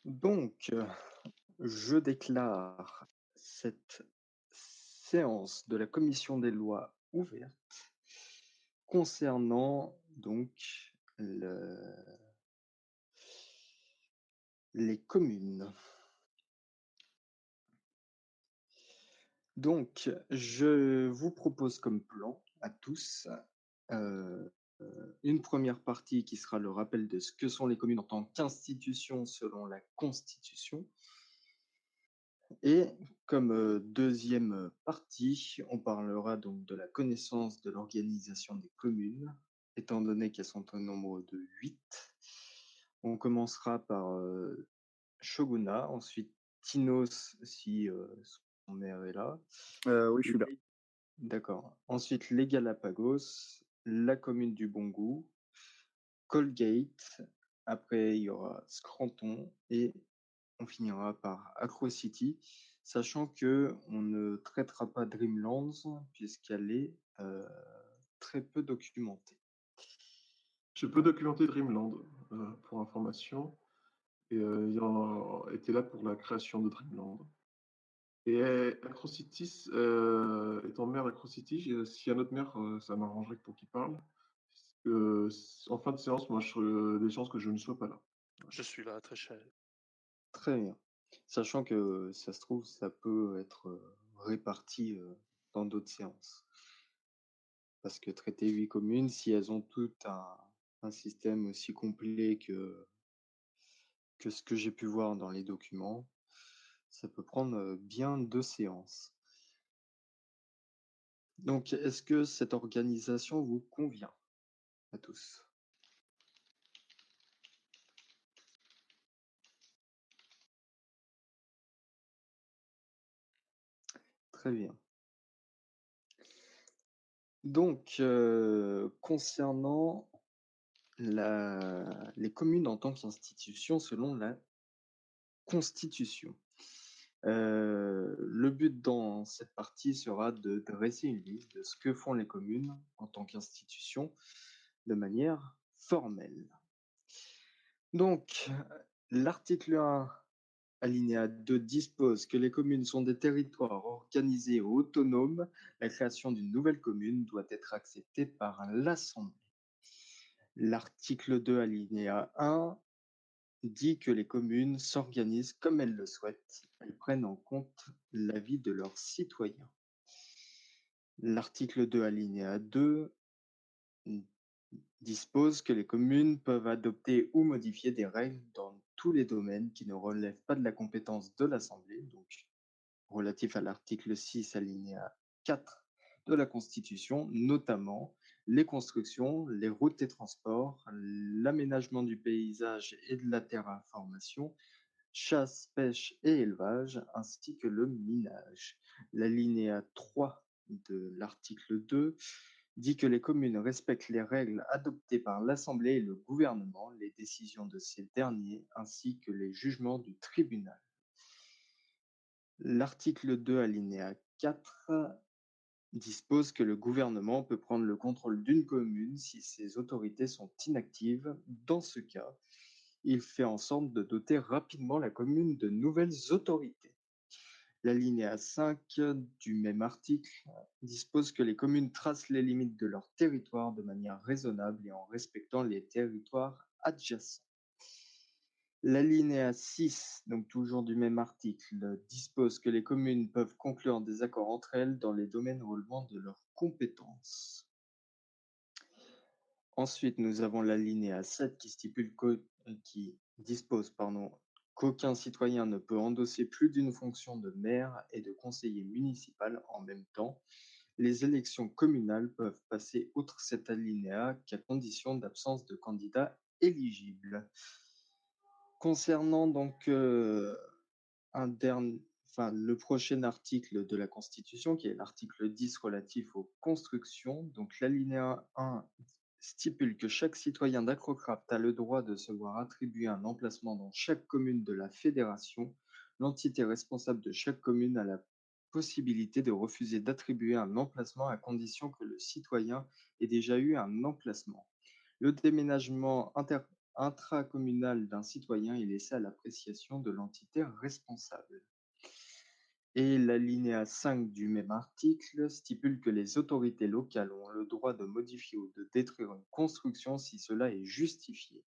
Donc, je déclare cette séance de la commission des lois ouverte concernant le les communes. Donc, je vous propose comme plan à tous, heu une première partie qui sera le rappel de ce que sont les communes en tant qu'institutions selon la Constitution. Et comme, 2e partie, on parlera donc de la connaissance de l'organisation des communes, étant donné qu'elles sont au nombre de 8. On commencera par, Shogunat, ensuite Tinos si, son maire est là. Oui, je suis là. Les D'accord. Ensuite les Galapagos, la commune du Bon-Goût, Colgate, après il y aura Scranton et on finira par Acro City, sachant que on ne traitera pas Dreamlands puisqu'elle est, très peu documentée. Je peux documenter Dreamland, pour information et ayant été là pour la création de Dreamland et Acrocities, étant maire d'Acrocity, s'il y a un autre maire, ça m'arrangerait pour qu'il parle. En fin de séance, moi, des chances que je ne sois pas là. Voilà. Je suis là, très cher. Très bien. Sachant que ça se trouve, ça peut être, réparti, dans d'autres séances. Parce que traiter 8 communes, si elles ont toutes un système aussi complet que ce que j'ai pu voir dans les documents, ça peut prendre, bien 2 séances. Donc est-ce que cette organisation vous convient à tous? Très bien. Donc, concernant les communes en tant qu'institution selon la Constitution. Le but dans cette partie sera de dresser une liste de ce que font les communes en tant qu'institution de manière formelle. Donc, l'article 1, alinéa 2 dispose que les communes sont des territoires organisés ou autonomes. La création d'une nouvelle commune doit être acceptée par l'Assemblée. L'article 2, alinéa 1 dit que les communes s'organisent comme elles le souhaitent. Elles prennent en compte l'avis de leurs citoyens. L'article 2, alinéa 2 dispose que les communes peuvent adopter ou modifier des règles dans tous les domaines qui ne relèvent pas de la compétence de l'Assemblée, donc relatif à l'article 6, alinéa 4 de la Constitution, notamment les constructions, les routes et transports, l'aménagement du paysage et de la terraformation, chasse, pêche et élevage, ainsi que le minage. L'alinéa 3 de l'article 2 dit que les communes respectent les règles adoptées par l'Assemblée et le gouvernement, les décisions de ces derniers, ainsi que les jugements du tribunal. L'article 2, alinéa 4 dispose que le gouvernement peut prendre le contrôle d'une commune si ses autorités sont inactives. Dans ce cas, il fait en sorte de doter rapidement la commune de nouvelles autorités. L'alinéa 5 du même article dispose que les communes tracent les limites de leur territoire de manière raisonnable et en respectant les territoires adjacents. L'alinéa 6, donc toujours du même article, dispose que les communes peuvent conclure des accords entre elles dans les domaines relevant de leurs compétences. Ensuite, nous avons l'alinéa 7 qui dispose qu'aucun citoyen ne peut endosser plus d'une fonction de maire et de conseiller municipal en même temps. Les élections communales peuvent passer outre cet alinéa qu'à condition d'absence de candidats éligibles. Concernant donc le prochain article de la Constitution, qui est l'article 10 relatif aux constructions, donc l'alinéa 1 stipule que chaque citoyen d'Acrocraft a le droit de se voir attribuer un emplacement dans chaque commune de la fédération. L'entité responsable de chaque commune a la possibilité de refuser d'attribuer un emplacement à condition que le citoyen ait déjà eu un emplacement. Le déménagement intracommunal d'un citoyen est laissé à l'appréciation de l'entité responsable. Et l'alinéa 5 du même article stipule que les autorités locales ont le droit de modifier ou de détruire une construction si cela est justifié.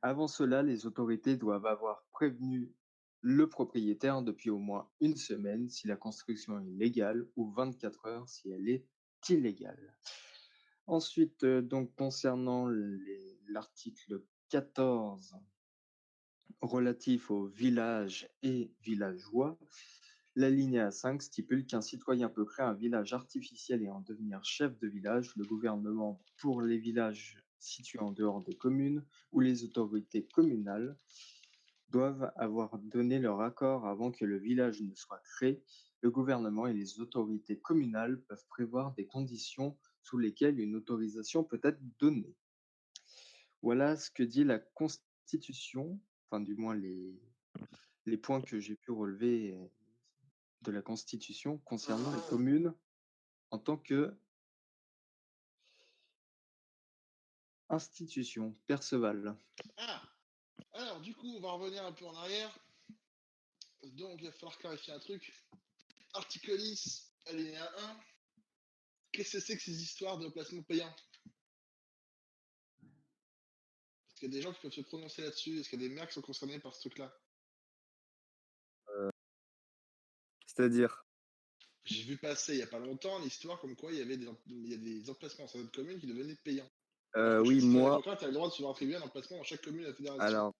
Avant cela, les autorités doivent avoir prévenu le propriétaire depuis au moins une semaine si la construction est légale ou 24 heures si elle est illégale. Ensuite, donc concernant l'article 14 relatif aux villages et villageois, l'alinéa 5 stipule qu'un citoyen peut créer un village artificiel et en devenir chef de village. Le gouvernement, pour les villages situés en dehors des communes ou les autorités communales, doivent avoir donné leur accord avant que le village ne soit créé. Le gouvernement et les autorités communales peuvent prévoir des conditions sous lesquelles une autorisation peut être donnée. Voilà ce que dit la Constitution, enfin du moins les points que j'ai pu relever de la Constitution concernant les communes en tant que institution. Perceval. Ah, alors du coup, on va revenir un peu en arrière. Donc, il va falloir clarifier un truc. Article 10, alinéa 1. Qu'est-ce que c'est que ces histoires de placement payant? Est-ce qu'il y a des gens qui peuvent se prononcer là-dessus? Est-ce qu'il y a des maires qui sont concernés par ce truc-là? C'est-à-dire? J'ai vu passer il n'y a pas longtemps l'histoire comme quoi il y a des emplacements dans certaines communes qui devenaient payants. Alors que chaque Oui, citoyen moi, démocrate a le droit de se voir attribuer un emplacement dans chaque commune de la fédération. alors,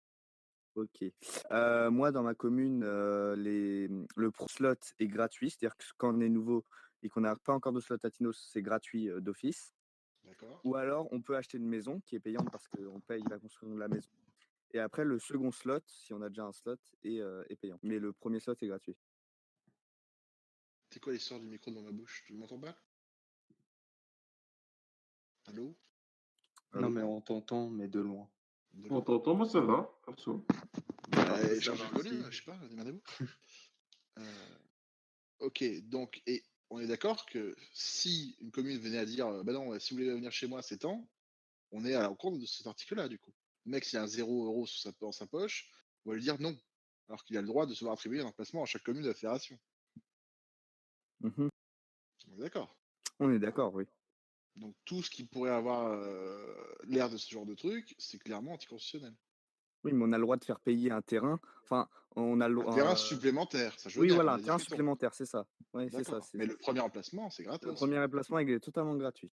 ok. Moi, dans ma commune, le pro slot est gratuit, c'est-à-dire que quand on est nouveau et qu'on n'a pas encore de slot Latinos, c'est gratuit d'office. D'accord. Ou alors, on peut acheter une maison qui est payante parce qu'on paye la construction de la maison. Et après, le second slot, si on a déjà un slot, est payant. Mais le premier slot est gratuit. C'est quoi l'histoire du micro dans ma bouche? Tu m'entends pas? Allô? Non, Oui. mais on t'entend, mais de loin. De On loin. t'entend, moi ça va, perso. Cherchez va le volume, aussi. je sais pas, démerdez-vous. Ok, donc, et on est d'accord que si une commune venait à dire, bah non, si vous voulez venir chez moi, c'est temps, on est à l'encontre de cet article-là, du coup. Le mec, s'il a un 0 € dans sa poche, on va lui dire non, alors qu'il a le droit de se voir attribuer un emplacement à chaque commune de la fédération. Mhm. On est d'accord. On est d'accord, oui. Donc tout ce qui pourrait avoir l'air de ce genre de truc, c'est clairement anticonstitutionnel. Oui, mais on a le droit de faire payer un terrain. Enfin, on a le Un terrain supplémentaire, ça je veux Oui, bien, voilà, comme un l'a dit terrain Friton. supplémentaire, c'est ça. Oui, c'est ça. D'accord. Mais le premier emplacement, c'est Le gratos. premier emplacement, il est totalement gratuit.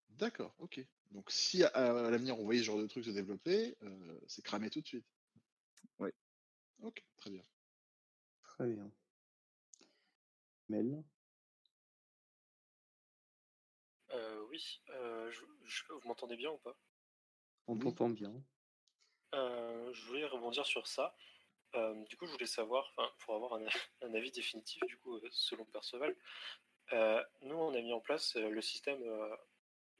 D'accord, ok. Donc si à l'avenir on voyait ce genre de truc se développer, c'est cramé tout de suite. Oui. Ok, très bien. Très bien. Mel. Oui, vous m'entendez bien ou pas? On Oui. t'entend bien. Je voulais rebondir sur ça. Du coup, je voulais savoir, pour avoir un avis définitif, du coup, selon Perceval, nous, on a mis en place le système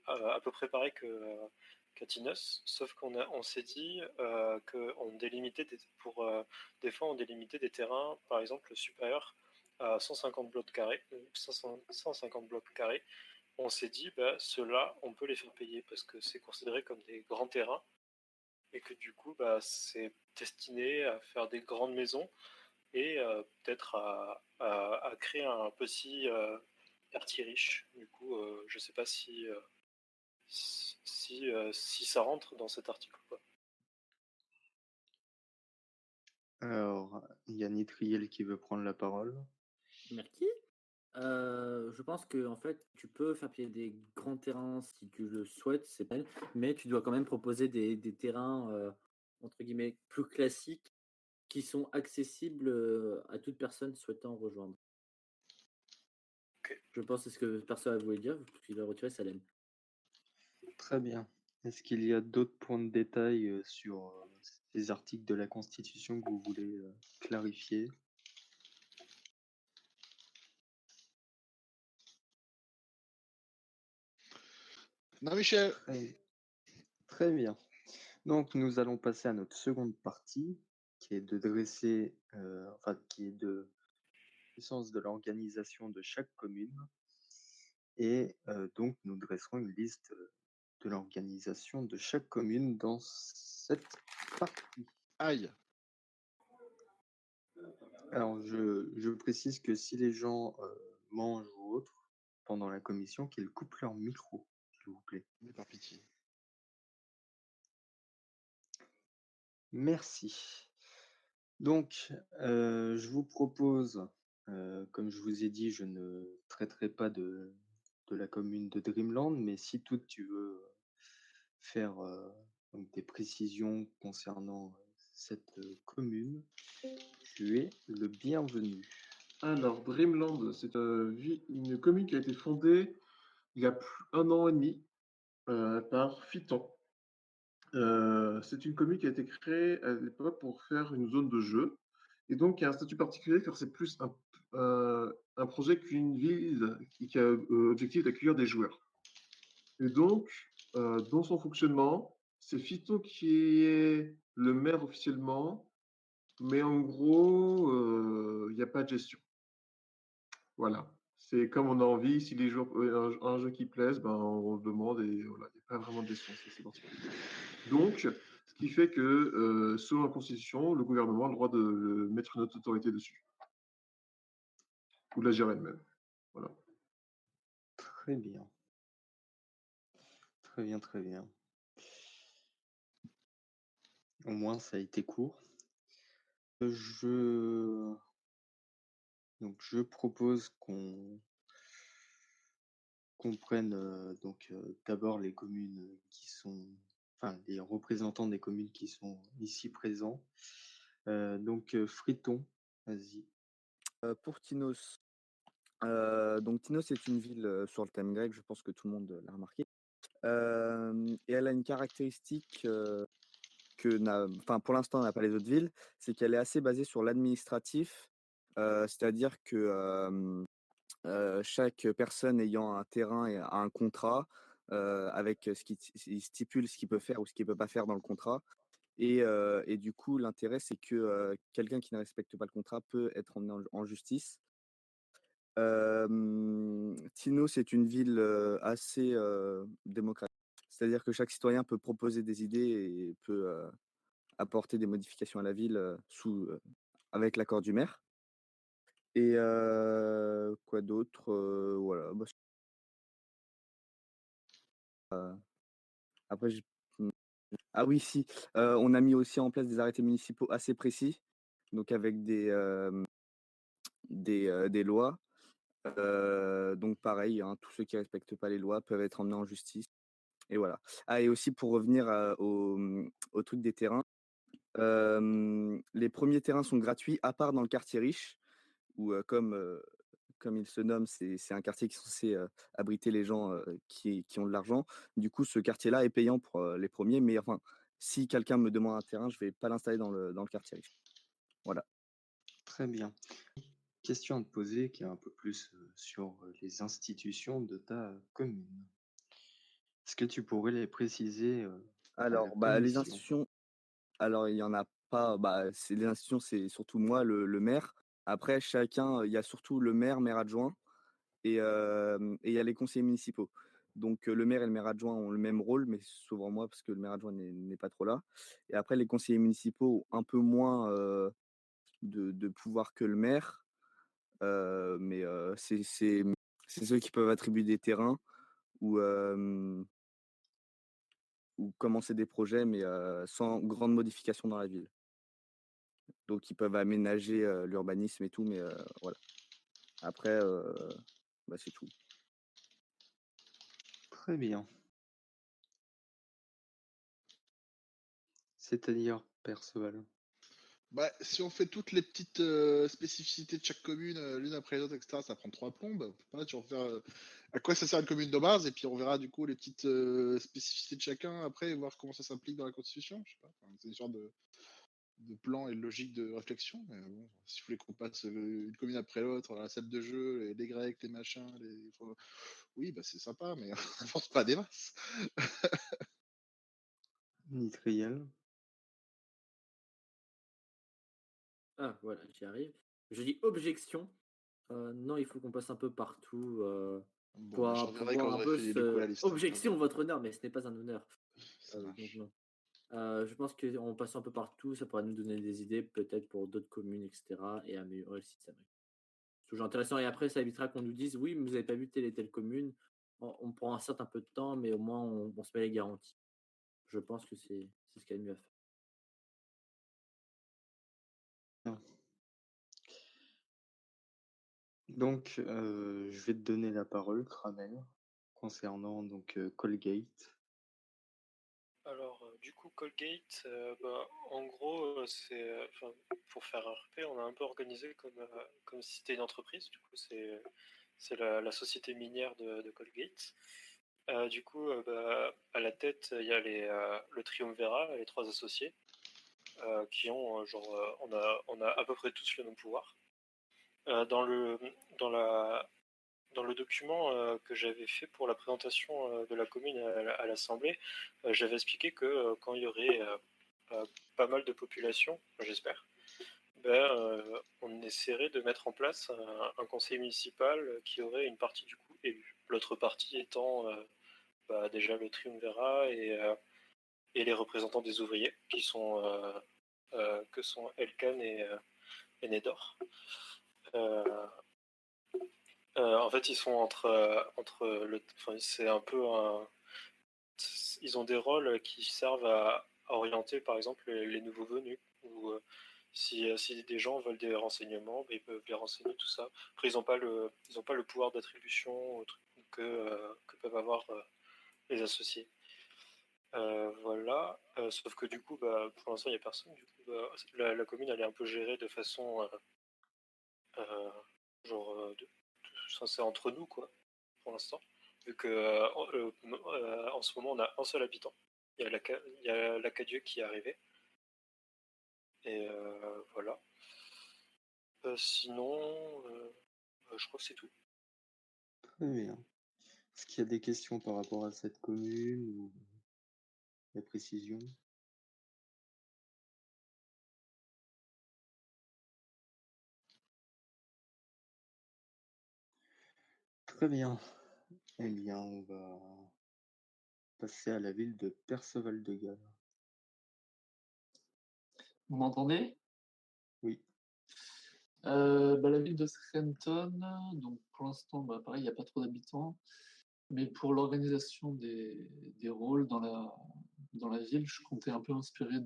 à peu près pareil qu'à Tinos, sauf on s'est dit qu'on délimitait des fois, on délimitait des terrains, par exemple, supérieurs à 150 blocs carrés, 150 blocs carrés. On s'est dit, bah, ceux-là, on peut les faire payer parce que c'est considéré comme des grands terrains et que du coup, bah, c'est destiné à faire des grandes maisons et peut-être à créer un petit quartier riche. Du coup, je sais pas si ça rentre dans cet article ou pas. Alors, il y a Nitriel qui veut prendre la parole. Merci. Je pense que en fait, tu peux faire payer des grands terrains si tu le souhaites, c'est pas mal, mais tu dois quand même proposer des terrains entre guillemets plus classiques qui sont accessibles à toute personne souhaitant rejoindre. Ok. Je pense que c'est ce que personne voulait dire, parce qu'il a retiré sa laine. Très bien. Est-ce qu'il y a d'autres points de détail sur ces articles de la Constitution que vous voulez clarifier? Non, Michel. Très bien. Donc, nous allons passer à notre seconde partie, qui est de dresser, qui est de l'essence de l'organisation de chaque commune. Et donc, nous dresserons une liste de l'organisation de chaque commune dans cette partie. Aïe. Alors, je précise que si les gens mangent ou autre pendant la commission, qu'ils coupent leur micro, s'il vous plaît. Mais par pitié. Merci. Donc, je vous propose, comme je vous ai dit, je ne traiterai pas de la commune de Dreamland, mais si toi tu veux faire donc des précisions concernant cette commune, tu es le bienvenu. Alors, Dreamland, c'est une commune qui a été fondée il y a un an et demi par Phyton. C'est une commune qui a été créée à l'époque pour faire une zone de jeu. Et donc, il y a un statut particulier car c'est plus un projet qu'une ville qui a objectif d'accueillir des joueurs. Et donc, dans son fonctionnement, c'est Phyton qui est le maire officiellement, mais en gros, il n'y a pas de gestion. Voilà. C'est comme on a envie, si les joueurs, un jeu qui plaise, ben, on le demande et voilà, il n'y a pas vraiment de gestion, c'est particulier. Donc, ce qui fait que, selon la Constitution, le gouvernement a le droit de mettre une autre autorité dessus. Ou de la gérer elle-même. Voilà. Très bien. Très bien, très bien. Au moins, ça a été court. Donc, je propose qu'on prenne donc d'abord les communes qui sont, enfin les représentants des communes qui sont ici présents. Donc Friton, vas-y. Pour Tinos, donc Tinos est une ville sur le thème grec, je pense que tout le monde l'a remarqué. Et elle a une caractéristique pour l'instant, n'a pas les autres villes, c'est qu'elle est assez basée sur l'administratif, c'est-à-dire que chaque personne ayant un terrain a un contrat avec il stipule ce qu'il peut faire ou ce qu'il peut pas faire dans le contrat. Et du coup, l'intérêt, c'est que quelqu'un qui ne respecte pas le contrat peut être emmené en justice. Tino, c'est une ville assez démocratique. C'est-à-dire que chaque citoyen peut proposer des idées et peut apporter des modifications à la ville avec l'accord du maire. Et quoi d'autre voilà. Après, ah oui, si. On a mis aussi en place des arrêtés municipaux assez précis, donc avec des lois. Donc pareil, hein, tous ceux qui respectent pas les lois peuvent être emmenés en justice. Et voilà. Ah, et aussi pour revenir au truc des terrains, les premiers terrains sont gratuits, à part dans le quartier riche, où comme il se nomme, c'est un quartier qui est censé abriter les gens qui ont de l'argent. Du coup, ce quartier-là est payant pour les premiers, mais enfin, si quelqu'un me demande un terrain, je vais pas l'installer dans le quartier riche. Voilà. Très bien. Question à te poser qui est un peu plus sur les institutions de ta commune. Est-ce que tu pourrais les préciser à la Alors, les commission? institutions, alors il y en a pas. Les institutions, c'est surtout moi, le maire. Après, chacun, il y a surtout le maire adjoint, et il y a les conseillers municipaux. Donc le maire et le maire adjoint ont le même rôle, mais souvent moi, parce que le maire adjoint n'est pas trop là. Et après, les conseillers municipaux ont un peu moins de pouvoir que le maire, mais c'est ceux qui peuvent attribuer des terrains ou commencer des projets, mais sans grande modification dans la ville. Donc ils peuvent aménager l'urbanisme et tout, mais voilà. Après, c'est tout. Très bien. C'est-à-dire, Perceval. Bah, si on fait toutes les petites spécificités de chaque commune, l'une après l'autre, etc., ça prend 3 plombes. On peut pas toujours faire à quoi ça sert une commune de base, et puis on verra du coup les petites spécificités de chacun après, et voir comment ça s'implique dans la Constitution. Je sais pas. Enfin, c'est une sorte de plan et de logique de réflexion. Mais bon, si vous voulez qu'on passe une commune après l'autre, la salle de jeu, les Grecs, les machins, oui, bah c'est sympa, mais on n'avance pas des masses. Nitriel. Ah, voilà, j'y arrive. Je dis objection. Non, il faut qu'on passe un peu partout. Bon, bah, je pour reviendrai quand voir un j'aurai peu fait du coup la ce liste, hein, objection, votre honneur, mais ce n'est pas un honneur. ça Donc marche. non. Je pense qu'en passant un peu partout, ça pourrait nous donner des idées, peut-être pour d'autres communes, et cetera, et améliorer le système. C'est toujours intéressant. Et après, ça évitera qu'on nous dise: «Oui, mais vous n'avez pas vu telle et telle commune». On prend certes un peu de temps, mais au moins on se met les garanties. Je pense que c'est ce qu'il y a de mieux à faire. Bien. Donc, je vais te donner la parole, Kramel, concernant donc Colgate. Alors, du coup, Colgate, bah, en gros, enfin, pour faire un RP, on a un peu organisé comme si c'était une entreprise. Du coup, c'est la société minière de Colgate. Du coup, bah, à la tête, il y a le triumvirat, les 3 associés, qui ont, on a à peu près tous le même pouvoir. Dans dans la, dans le document que j'avais fait pour la présentation de la commune à l'Assemblée, j'avais expliqué que quand il y aurait pas mal de population, j'espère, on essaierait de mettre en place un conseil municipal qui aurait une partie du coup élue. L'autre partie étant déjà le triumvirat et les représentants des ouvriers que sont Elkan et Nedor. En fait, ils sont enfin, c'est un peu ils ont des rôles qui servent à orienter, par exemple, les nouveaux venus. Ou si des gens veulent des renseignements, ils peuvent les renseigner, tout ça. Après, ils ont pas le pouvoir d'attribution que peuvent avoir les associés. Voilà. Sauf que du coup, pour l'instant, il n'y a personne. Du coup, la commune, elle est un peu gérée de façon euh, c'est entre nous, quoi, pour l'instant. Vu que en ce moment, on a un seul habitant. Il y a l'Acadieux qui est arrivé. Et voilà. Sinon, je crois que c'est tout. Très bien. Est-ce qu'il y a des questions par rapport à cette commune ou des précisions? Très bien. Eh bien, on va passer à la ville de Perceval-de-Galles. Vous m'entendez? Oui. La ville de Scranton, donc pour l'instant, pareil, il n'y a pas trop d'habitants. Mais pour l'organisation des rôles dans la ville, je comptais un peu inspiré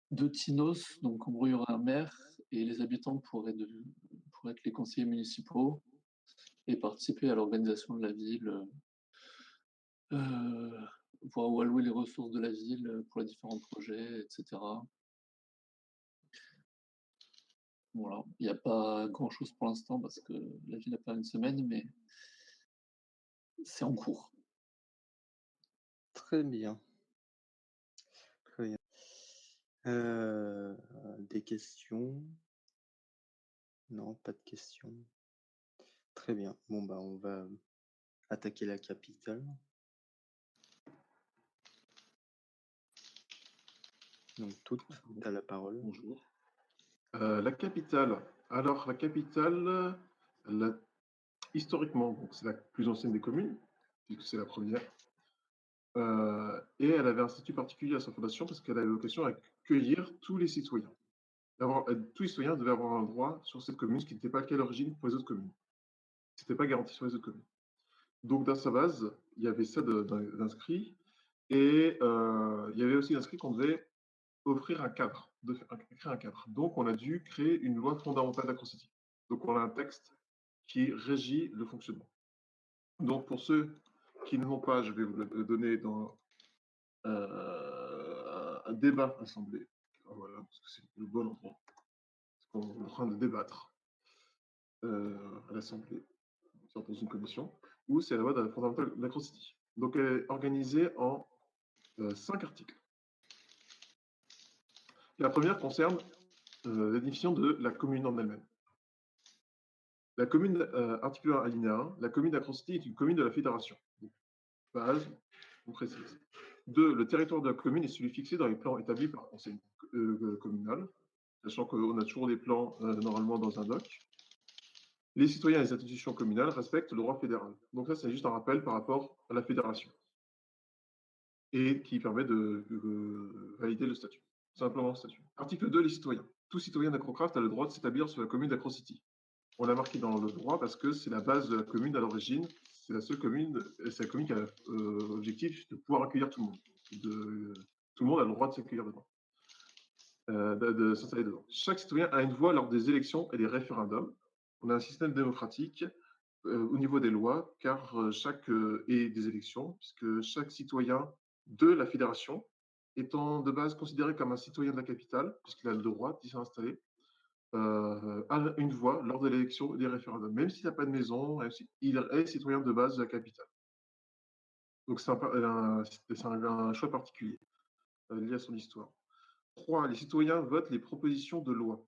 de Tinos. Donc en gros, il y aurait un maire et les habitants pourraient être les conseillers municipaux et participer à l'organisation de la ville, voir où allouer les ressources de la ville pour les différents projets, etc. Voilà, il n'y a pas grand-chose pour l'instant parce que la ville n'a pas une semaine, mais c'est en cours. Très bien. Très bien. Des questions? Non, pas de questions. Très bien. Bon, on va attaquer la capitale. Donc, tu as la parole. Bonjour. La capitale. Alors, la capitale, historiquement, donc c'est la plus ancienne des communes, puisque c'est la première. Et elle avait un statut particulier à sa fondation parce qu'elle avait vocation à accueillir tous les citoyens. Tous les citoyens devaient avoir un droit sur cette commune, ce qui n'était pas le cas à l'origine pour les autres communes. Ce n'était pas garanti sur les autres communes. Donc, dans sa base, il y avait ça d'inscrit. Et il y avait aussi inscrit qu'on devait offrir un cadre, créer un cadre. Donc, on a dû créer une loi fondamentale d'Acrocity. Donc, on a un texte qui régit le fonctionnement. Donc, pour ceux qui ne l'ont pas, je vais vous le donner dans un débat assemblée. Voilà, parce que c'est le bon endroit. Parce qu'on est en train de débattre à l'Assemblée, dans une commission, où c'est la loi fondamentale d'Acrocity. Donc, elle est organisée en 5 articles. La première concerne la définition de la commune en elle-même. La commune, article 1, alinéa 1, la commune d'Acrocity est une commune de la fédération. Base, on précise. 2. Le territoire de la commune est celui fixé dans les plans établis par le conseil communal, sachant qu'on a toujours des plans normalement dans un doc. Les citoyens et les institutions communales respectent le droit fédéral. Donc ça, c'est juste un rappel par rapport à la fédération et qui permet de valider le statut, simplement le statut. Article 2, les citoyens. Tout citoyen d'Acrocraft a le droit de s'établir sur la commune d'Acrocity. On l'a marqué dans le droit parce que c'est la base de la commune à l'origine. C'est la seule commune, c'est la commune qui a l'objectif de pouvoir accueillir tout le monde. Tout le monde a le droit de s'accueillir dedans, de s'installer dedans. Chaque citoyen a une voix lors des élections et des référendums. On a un système démocratique au niveau des lois, car et des élections, puisque chaque citoyen de la fédération, étant de base considéré comme un citoyen de la capitale, puisqu'il a le droit d'y s'installer, a une voix lors de l'élection et des référendums, même s'il n'a pas de maison, il est citoyen de base de la capitale. Donc c'est un choix particulier lié à son histoire. 3. Les citoyens votent les propositions de loi.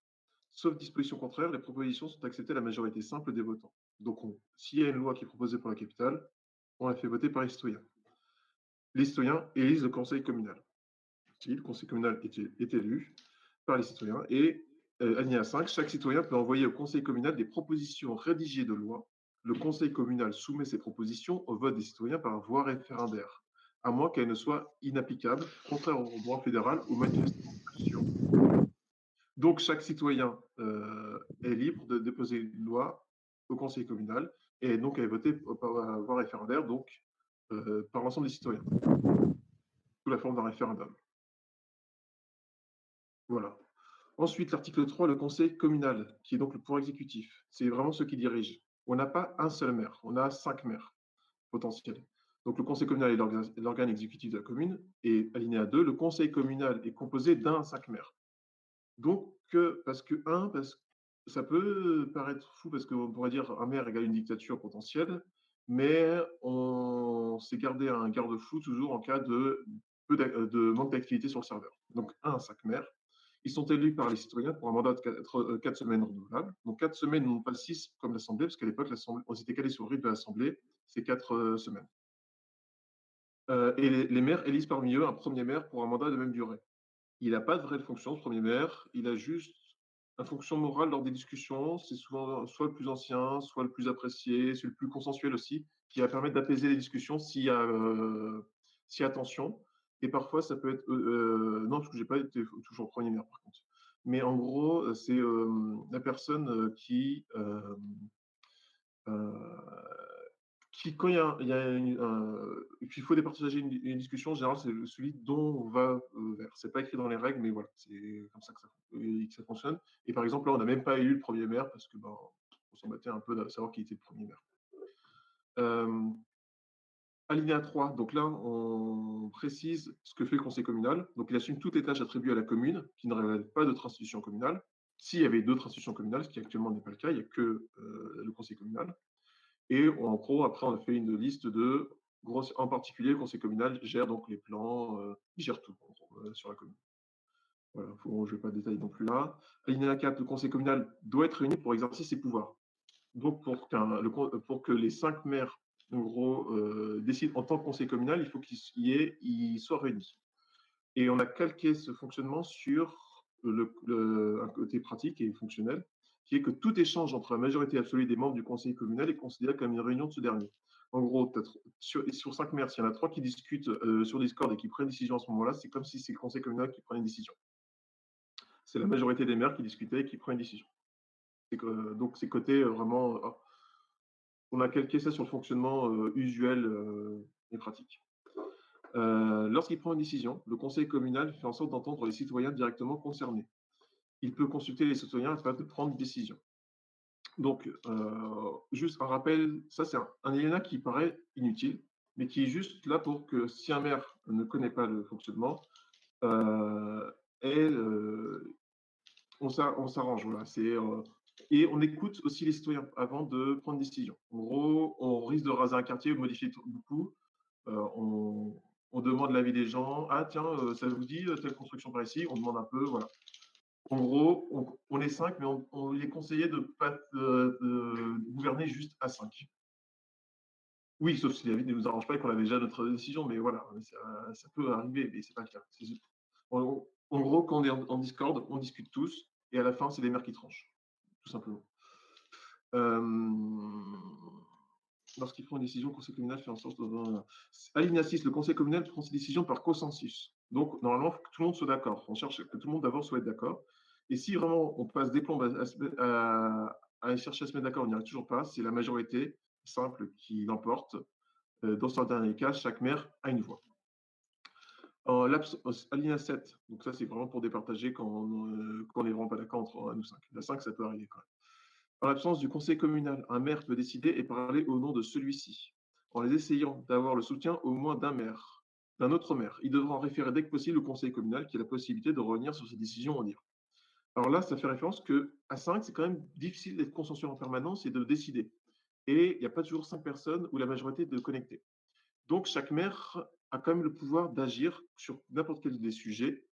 Sauf disposition contraire, les propositions sont acceptées à la majorité simple des votants. Donc s'il y a une loi qui est proposée pour la capitale, on la fait voter par les citoyens. Les citoyens élisent le conseil communal. Si le conseil communal est élu par les citoyens et alinéa 5, chaque citoyen peut envoyer au conseil communal des propositions rédigées de loi. Le conseil communal soumet ces propositions au vote des citoyens par voie référendaire, à moins qu'elles ne soient inapplicables, contraires au droit fédéral ou manifestement constitutionnel. Donc chaque citoyen est libre de déposer une loi au conseil communal et donc elle est votée par voie référendaire, donc par l'ensemble des citoyens, sous la forme d'un référendum. Voilà. Ensuite, l'article 3, le conseil communal, qui est donc le pouvoir exécutif. C'est vraiment ceux qui dirigent. On n'a pas un seul maire, on a 5 maires potentiels. Donc le conseil communal est l'organe exécutif de la commune. Et alinéa 2, le conseil communal est composé d'un 5 maires. Donc, parce que ça peut paraître fou, parce qu'on pourrait dire un maire égale une dictature potentielle, mais on s'est gardé un garde-fou toujours en cas de manque d'activité sur le serveur. Donc, 5 maires. Ils sont élus par les citoyens pour un mandat de 4 semaines renouvelables. Donc 4 semaines, non pas 6 comme l'Assemblée, parce qu'à l'époque, on s'était calé sur le rythme de l'Assemblée, c'est 4 semaines. Et les maires élisent parmi eux un premier maire pour un mandat de même durée. Il n'a pas de vraie fonction, ce premier maire, il a juste une fonction morale lors des discussions. C'est souvent soit le plus ancien, soit le plus apprécié, c'est le plus consensuel aussi, qui va permettre d'apaiser les discussions s'il y a tension. Et parfois, ça peut être. Non, parce que je n'ai pas été toujours premier maire, par contre. Mais en gros, c'est la personne qui, quand il faut départager une discussion, en général, c'est celui dont on va vers. C'est pas écrit dans les règles, mais voilà, c'est comme ça que ça fonctionne. Et par exemple, là, on n'a même pas élu le premier maire parce que on s'en battait un peu de savoir qui était le premier maire. Alinéa 3, donc là, on précise ce que fait le conseil communal. Donc, il assume toutes les tâches attribuées à la commune qui ne relèvent pas d'autres institutions communales. S'il y avait d'autres institutions communales, ce qui actuellement n'est pas le cas, il n'y a que le conseil communal. Et en gros, après, on a fait une liste en particulier, le conseil communal gère donc les plans, il gère tout sur la commune. Voilà, je ne vais pas détailler non plus là. Alinéa 4, le conseil communal doit être réuni pour exercer ses pouvoirs. Donc, pour que les 5 maires, en gros, décident en tant que conseil communal, il faut qu'ils soient réunis. Et on a calqué ce fonctionnement sur un côté pratique et fonctionnel, qui est que tout échange entre la majorité absolue des membres du conseil communal est considéré comme une réunion de ce dernier. En gros, sur 5 maires, s'il y en a 3 qui discutent sur Discord et qui prennent une décision à ce moment-là, c'est comme si c'est le conseil communal qui prenait une décision. C'est la majorité des maires qui discutaient et qui prennent une décision. Donc, c'est côté vraiment. On a calqué ça sur le fonctionnement usuel et pratique. Lorsqu'il prend une décision, le conseil communal fait en sorte d'entendre les citoyens directement concernés. Il peut consulter les citoyens afin de prendre une décision. Donc, juste un rappel, ça c'est un élément qui paraît inutile, mais qui est juste là pour que si un maire ne connaît pas le fonctionnement, on s'arrange. Voilà, et on écoute aussi les citoyens avant de prendre une décision. En gros, on risque de raser un quartier ou de modifier beaucoup. On demande l'avis des gens. Ah tiens, ça vous dit telle construction par ici? On demande un peu, voilà. En gros, on est 5, mais on est conseillé de ne pas gouverner juste à 5. Oui, sauf si l'avis ne nous arrange pas et qu'on a déjà notre décision, mais voilà, ça peut arriver, mais c'est pas le cas. En gros, quand on est en Discord, on discute tous, et à la fin, c'est les maires qui tranchent, tout simplement. Lorsqu'ils prend une décision, le conseil communal fait en sorte de... Alinéa 6, le conseil communal prend ses décisions par consensus. Donc, normalement, il faut que tout le monde soit d'accord. On cherche que tout le monde d'abord soit d'accord. Et si vraiment on passe des plombes à chercher à se mettre d'accord, on n'y arrive toujours pas, c'est la majorité simple qui l'emporte. Dans ce dernier cas, chaque maire a une voix. Alinéa 7, donc ça c'est vraiment pour départager quand on n'est vraiment pas d'accord entre 1 ou 5. La 5, ça peut arriver quand même. En l'absence du conseil communal, un maire peut décider et parler au nom de celui-ci, en les essayant d'avoir le soutien au moins d'un autre maire. Il devra en référer dès que possible au conseil communal qui a la possibilité de revenir sur ses décisions en dire. Alors là, ça fait référence qu'à 5, c'est quand même difficile d'être consensuel en permanence et de décider. Et il n'y a pas toujours 5 personnes ou la majorité de connecter. Donc chaque maire a quand même le pouvoir d'agir sur n'importe quel des sujets.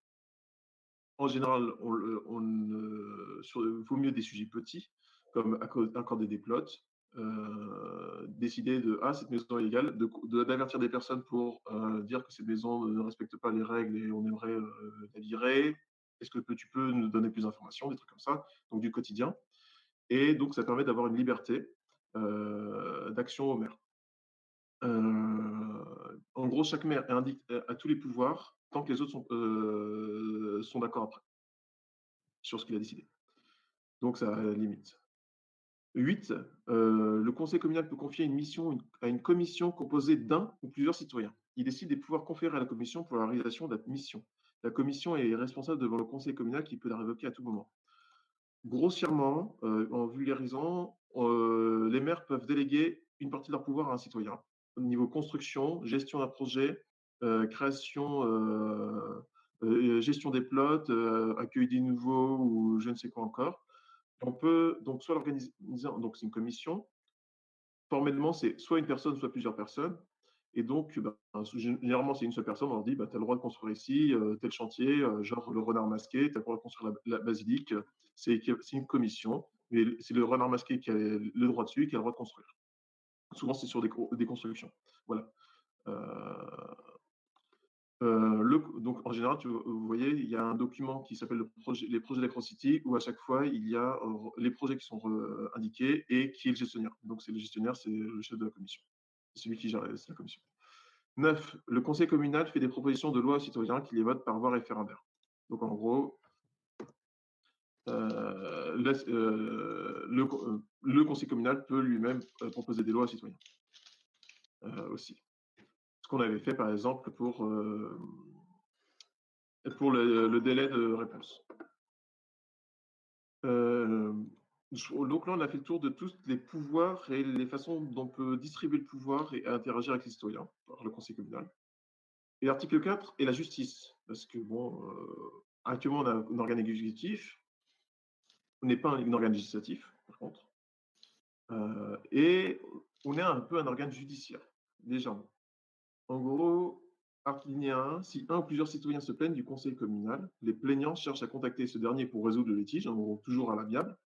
En général, vaut mieux des sujets petits, comme accorder des plots, décider de cette maison est illégale, d'avertir des personnes pour dire que cette maison ne respecte pas les règles et on aimerait la virer. Est-ce que tu peux nous donner plus d'informations, des trucs comme ça, donc du quotidien. Et donc, ça permet d'avoir une liberté d'action au maire. En gros, chaque maire a tous les pouvoirs tant que les autres sont d'accord après sur ce qu'il a décidé. Donc, ça limite. 8, le conseil communal peut confier une mission à une commission composée d'un ou plusieurs citoyens. Il décide des pouvoirs conférés à la commission pour la réalisation de la mission. La commission est responsable devant le conseil communal qui peut la révoquer à tout moment. Grossièrement, en vulgarisant, les maires peuvent déléguer une partie de leur pouvoir à un citoyen. Au niveau construction, gestion d'un projet, création, gestion des plots, accueil des nouveaux ou je ne sais quoi encore. On peut donc soit l'organiser, donc c'est une commission. Formellement, c'est soit une personne, soit plusieurs personnes. Et donc, généralement, c'est une seule personne. On leur dit, tu as le droit de construire ici, tel chantier, genre le renard masqué, tu as le droit de construire la basilique. C'est une commission, mais c'est le renard masqué qui a le droit dessus et qui a le droit de construire. Souvent, c'est sur des constructions. Voilà. Donc, en général, vous voyez, il y a un document qui s'appelle les projets d'Acrocity où à chaque fois, il y a les projets qui sont indiqués et qui est le gestionnaire. Donc, c'est le gestionnaire, c'est le chef de la commission. C'est celui qui gère, c'est la commission. 9. Le conseil communal fait des propositions de loi aux citoyens qui les votent par voie référendaire. Donc, en gros, le conseil communal peut lui-même proposer des lois aux citoyens aussi. Ce qu'on avait fait, par exemple, pour le délai de réponse. Donc là, on a fait le tour de tous les pouvoirs et les façons dont on peut distribuer le pouvoir et interagir avec les citoyens par le conseil communal. Et l'article 4 est la justice. Parce que, actuellement, on a un organe exécutif. On n'est pas un organe législatif, par contre. Et on est un peu un organe judiciaire, légèrement. En gros, alinéa 1, si un ou plusieurs citoyens se plaignent du conseil communal, les plaignants cherchent à contacter ce dernier pour résoudre le litige, en gros, toujours à l'amiable.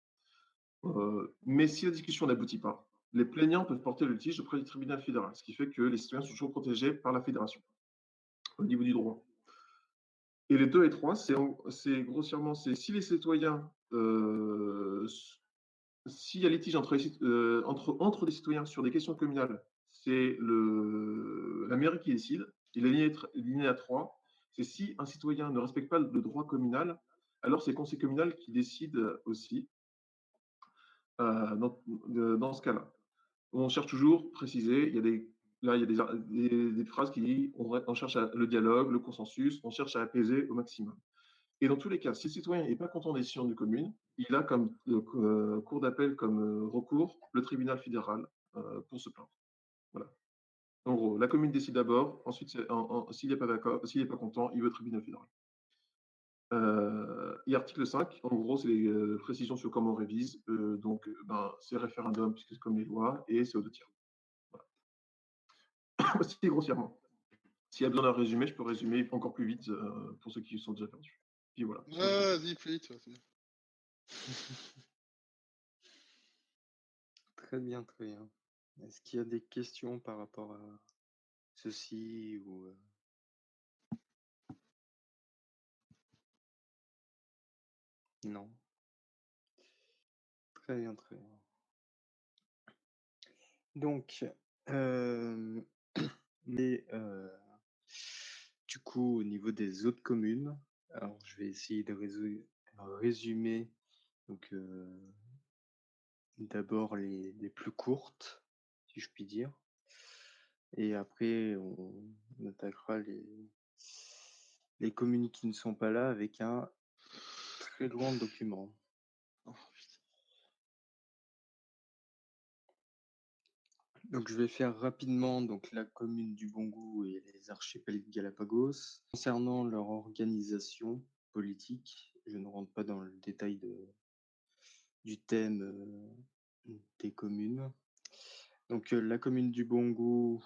Mais si la discussion n'aboutit pas, les plaignants peuvent porter le litige auprès du tribunal fédéral, ce qui fait que les citoyens sont toujours protégés par la fédération au niveau du droit. Et les 2 et 3, c'est grossièrement, c'est si les citoyens, s'il y a litige entre les citoyens sur des questions communales, c'est la mairie qui décide. Et l'alinéa 3, c'est si un citoyen ne respecte pas le droit communal, alors c'est le conseil communal qui décide aussi dans ce cas-là. On cherche toujours à préciser, il y a des phrases qui disent on cherche le dialogue, le consensus, on cherche à apaiser au maximum. Et dans tous les cas, si le citoyen n'est pas content des décisions de commune, il a comme cour d'appel, comme recours, le tribunal fédéral pour se plaindre. Voilà. En gros, la commune décide d'abord, ensuite, s'il n'est pas d'accord, s'il n'est pas content, il va au tribunal fédéral. Et article 5, en gros, c'est les précisions sur comment on révise. Donc, c'est référendum, puisque c'est comme les lois, et c'est aux 2 tiers. Voilà. C'est grossièrement. S'il y a besoin d'un résumé, je peux résumer encore plus vite pour ceux qui sont déjà perdus. Puis voilà. Vas-y, plus vite. Très bien, très bien. Est-ce qu'il y a des questions par rapport à ceci ou non? Très bien, très bien. Donc, euh, les, du coup, au niveau des autres communes, alors je vais essayer de résumer. Donc, d'abord les plus courtes, si je puis dire. Et après, on attaquera les communes qui ne sont pas là avec un très grand document. Oh, putain. Donc, je vais faire rapidement donc, la commune du Bongo et les archipels Galapagos. Concernant leur organisation politique, je ne rentre pas dans le détail du thème des communes. Donc, la commune du Bongo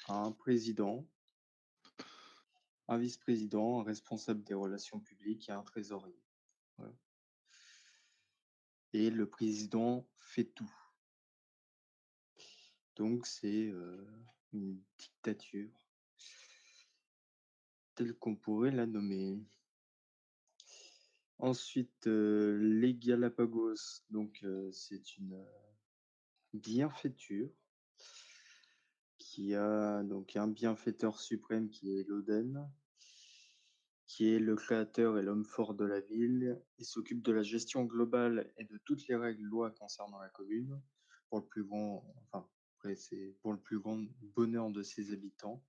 a un président, un vice-président, un responsable des relations publiques et un trésorier. Voilà. Et le président fait tout. Donc, c'est une dictature telle qu'on pourrait la nommer. Ensuite, les Galapagos, donc c'est une bienfaiture qui a donc un bienfaiteur suprême qui est l'Oden, qui est le créateur et l'homme fort de la ville. Il s'occupe de la gestion globale et de toutes les règles lois concernant la commune, pour le plus grand, enfin, après c'est pour le plus grand bonheur de ses habitants.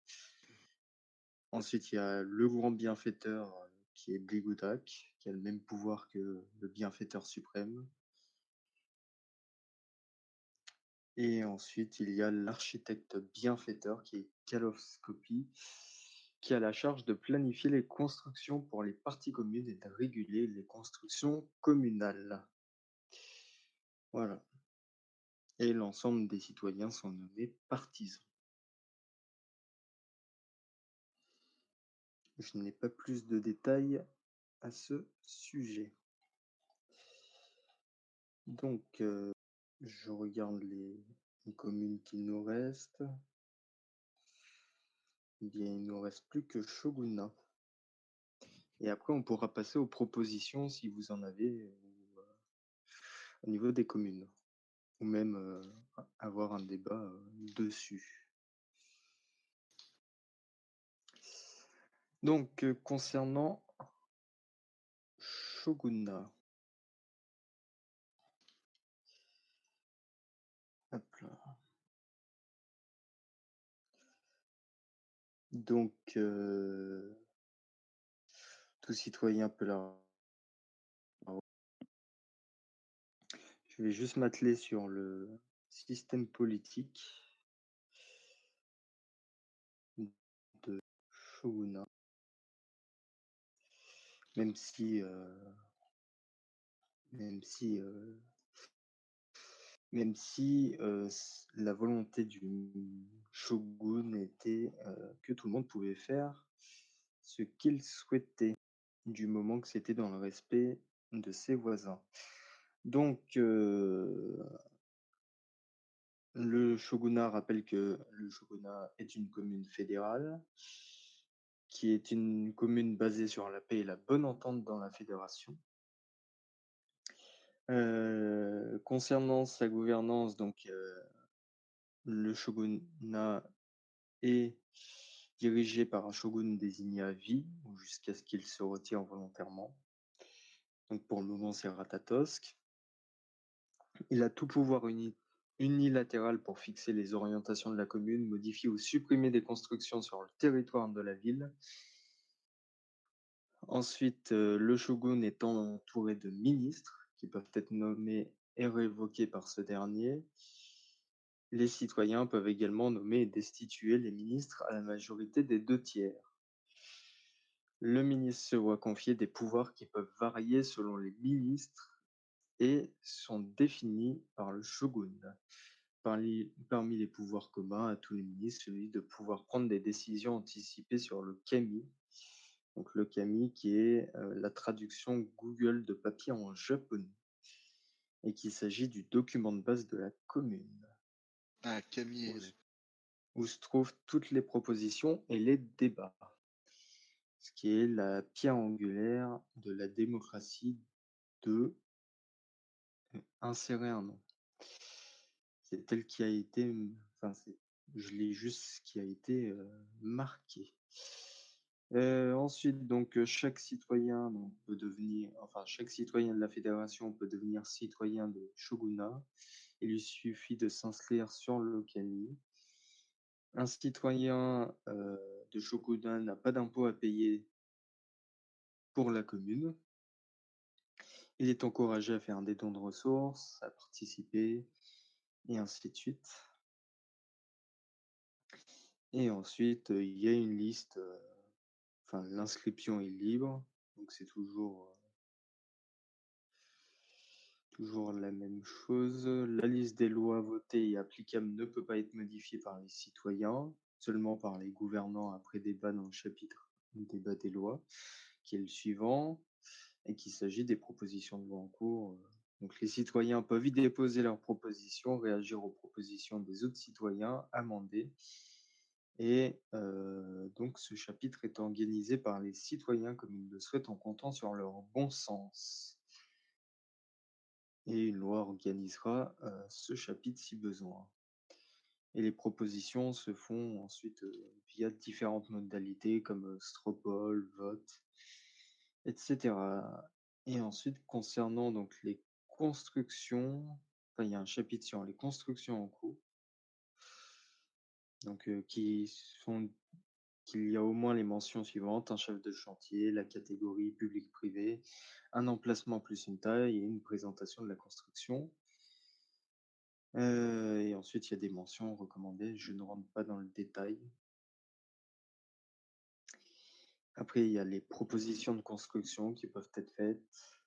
Ensuite, il y a le grand bienfaiteur qui est Bligodak, qui a le même pouvoir que le bienfaiteur suprême. Et ensuite, il y a l'architecte bienfaiteur qui est Kalofscopy, qui a la charge de planifier les constructions pour les parties communes et de réguler les constructions communales. Voilà. Et l'ensemble des citoyens sont nommés partisans. Je n'ai pas plus de détails à ce sujet. Donc, je regarde les communes qui nous restent. Eh bien, il ne nous reste plus que Shogunna. Et après, on pourra passer aux propositions si vous en avez au niveau des communes. Ou même avoir un débat dessus. Donc, concernant Shogunna. Hop là. Donc, tout citoyen peut la... Je vais juste m'atteler sur le système politique de Shogunna. Même si la volonté du shogun était que tout le monde pouvait faire ce qu'il souhaitait, du moment que c'était dans le respect de ses voisins. Donc, le shogunat rappelle que le shogunat est une commune fédérale, qui est une commune basée sur la paix et la bonne entente dans la fédération. Concernant sa gouvernance, donc le shogunat est dirigé par un shogun désigné à vie, ou jusqu'à ce qu'il se retire volontairement. Donc pour le moment, c'est Ratatosk. Il a tout pouvoir unilatéral pour fixer les orientations de la commune, modifier ou supprimer des constructions sur le territoire de la ville. Ensuite, le shogun est entouré de ministres qui peuvent être nommés et révoqués par ce dernier. Les citoyens peuvent également nommer et destituer les ministres à la majorité des 2/3. Le ministre se voit confier des pouvoirs qui peuvent varier selon les ministres et sont définis par le shogun. Parmi les pouvoirs communs à tous les ministres, celui de pouvoir prendre des décisions anticipées sur le kami. Donc le kami qui est la traduction Google de papier en japonais et qu'il s'agit du document de base de la commune. Ah, Camille. Où se trouvent toutes les propositions et les débats. Ce qui est la pierre angulaire de la démocratie de insérer un nom. C'est tel qui a été, enfin, je lis juste ce qui a été marqué. Ensuite, donc, chaque citoyen donc, peut devenir, enfin, chaque citoyen de la fédération peut devenir citoyen de shogunat. Il lui suffit de s'inscrire sur le Kami. Un citoyen de shogunat n'a pas d'impôt à payer pour la commune. Il est encouragé à faire des dons de ressources, à participer, et ainsi de suite. Et ensuite, il y a une liste, enfin, l'inscription est libre, donc c'est toujours la même chose. La liste des lois votées et applicables ne peut pas être modifiée par les citoyens, seulement par les gouvernants après débat dans le chapitre débat des lois, qui est le suivant, et qu'il s'agit des propositions de loi en cours. Donc les citoyens peuvent y déposer leurs propositions, réagir aux propositions des autres citoyens, amender. Et donc ce chapitre est organisé par les citoyens comme ils le souhaitent en comptant sur leur bon sens. Et une loi organisera ce chapitre si besoin. Et les propositions se font ensuite via différentes modalités comme straw poll, vote, etc. Et ensuite, concernant donc les constructions, enfin, il y a un chapitre sur les constructions en cours, donc qu'il y a au moins les mentions suivantes: un chef de chantier, la catégorie public-privé, un emplacement plus une taille et une présentation de la construction. Et ensuite, il y a des mentions recommandées. Je ne rentre pas dans le détail. Après, il y a les propositions de construction qui peuvent être faites.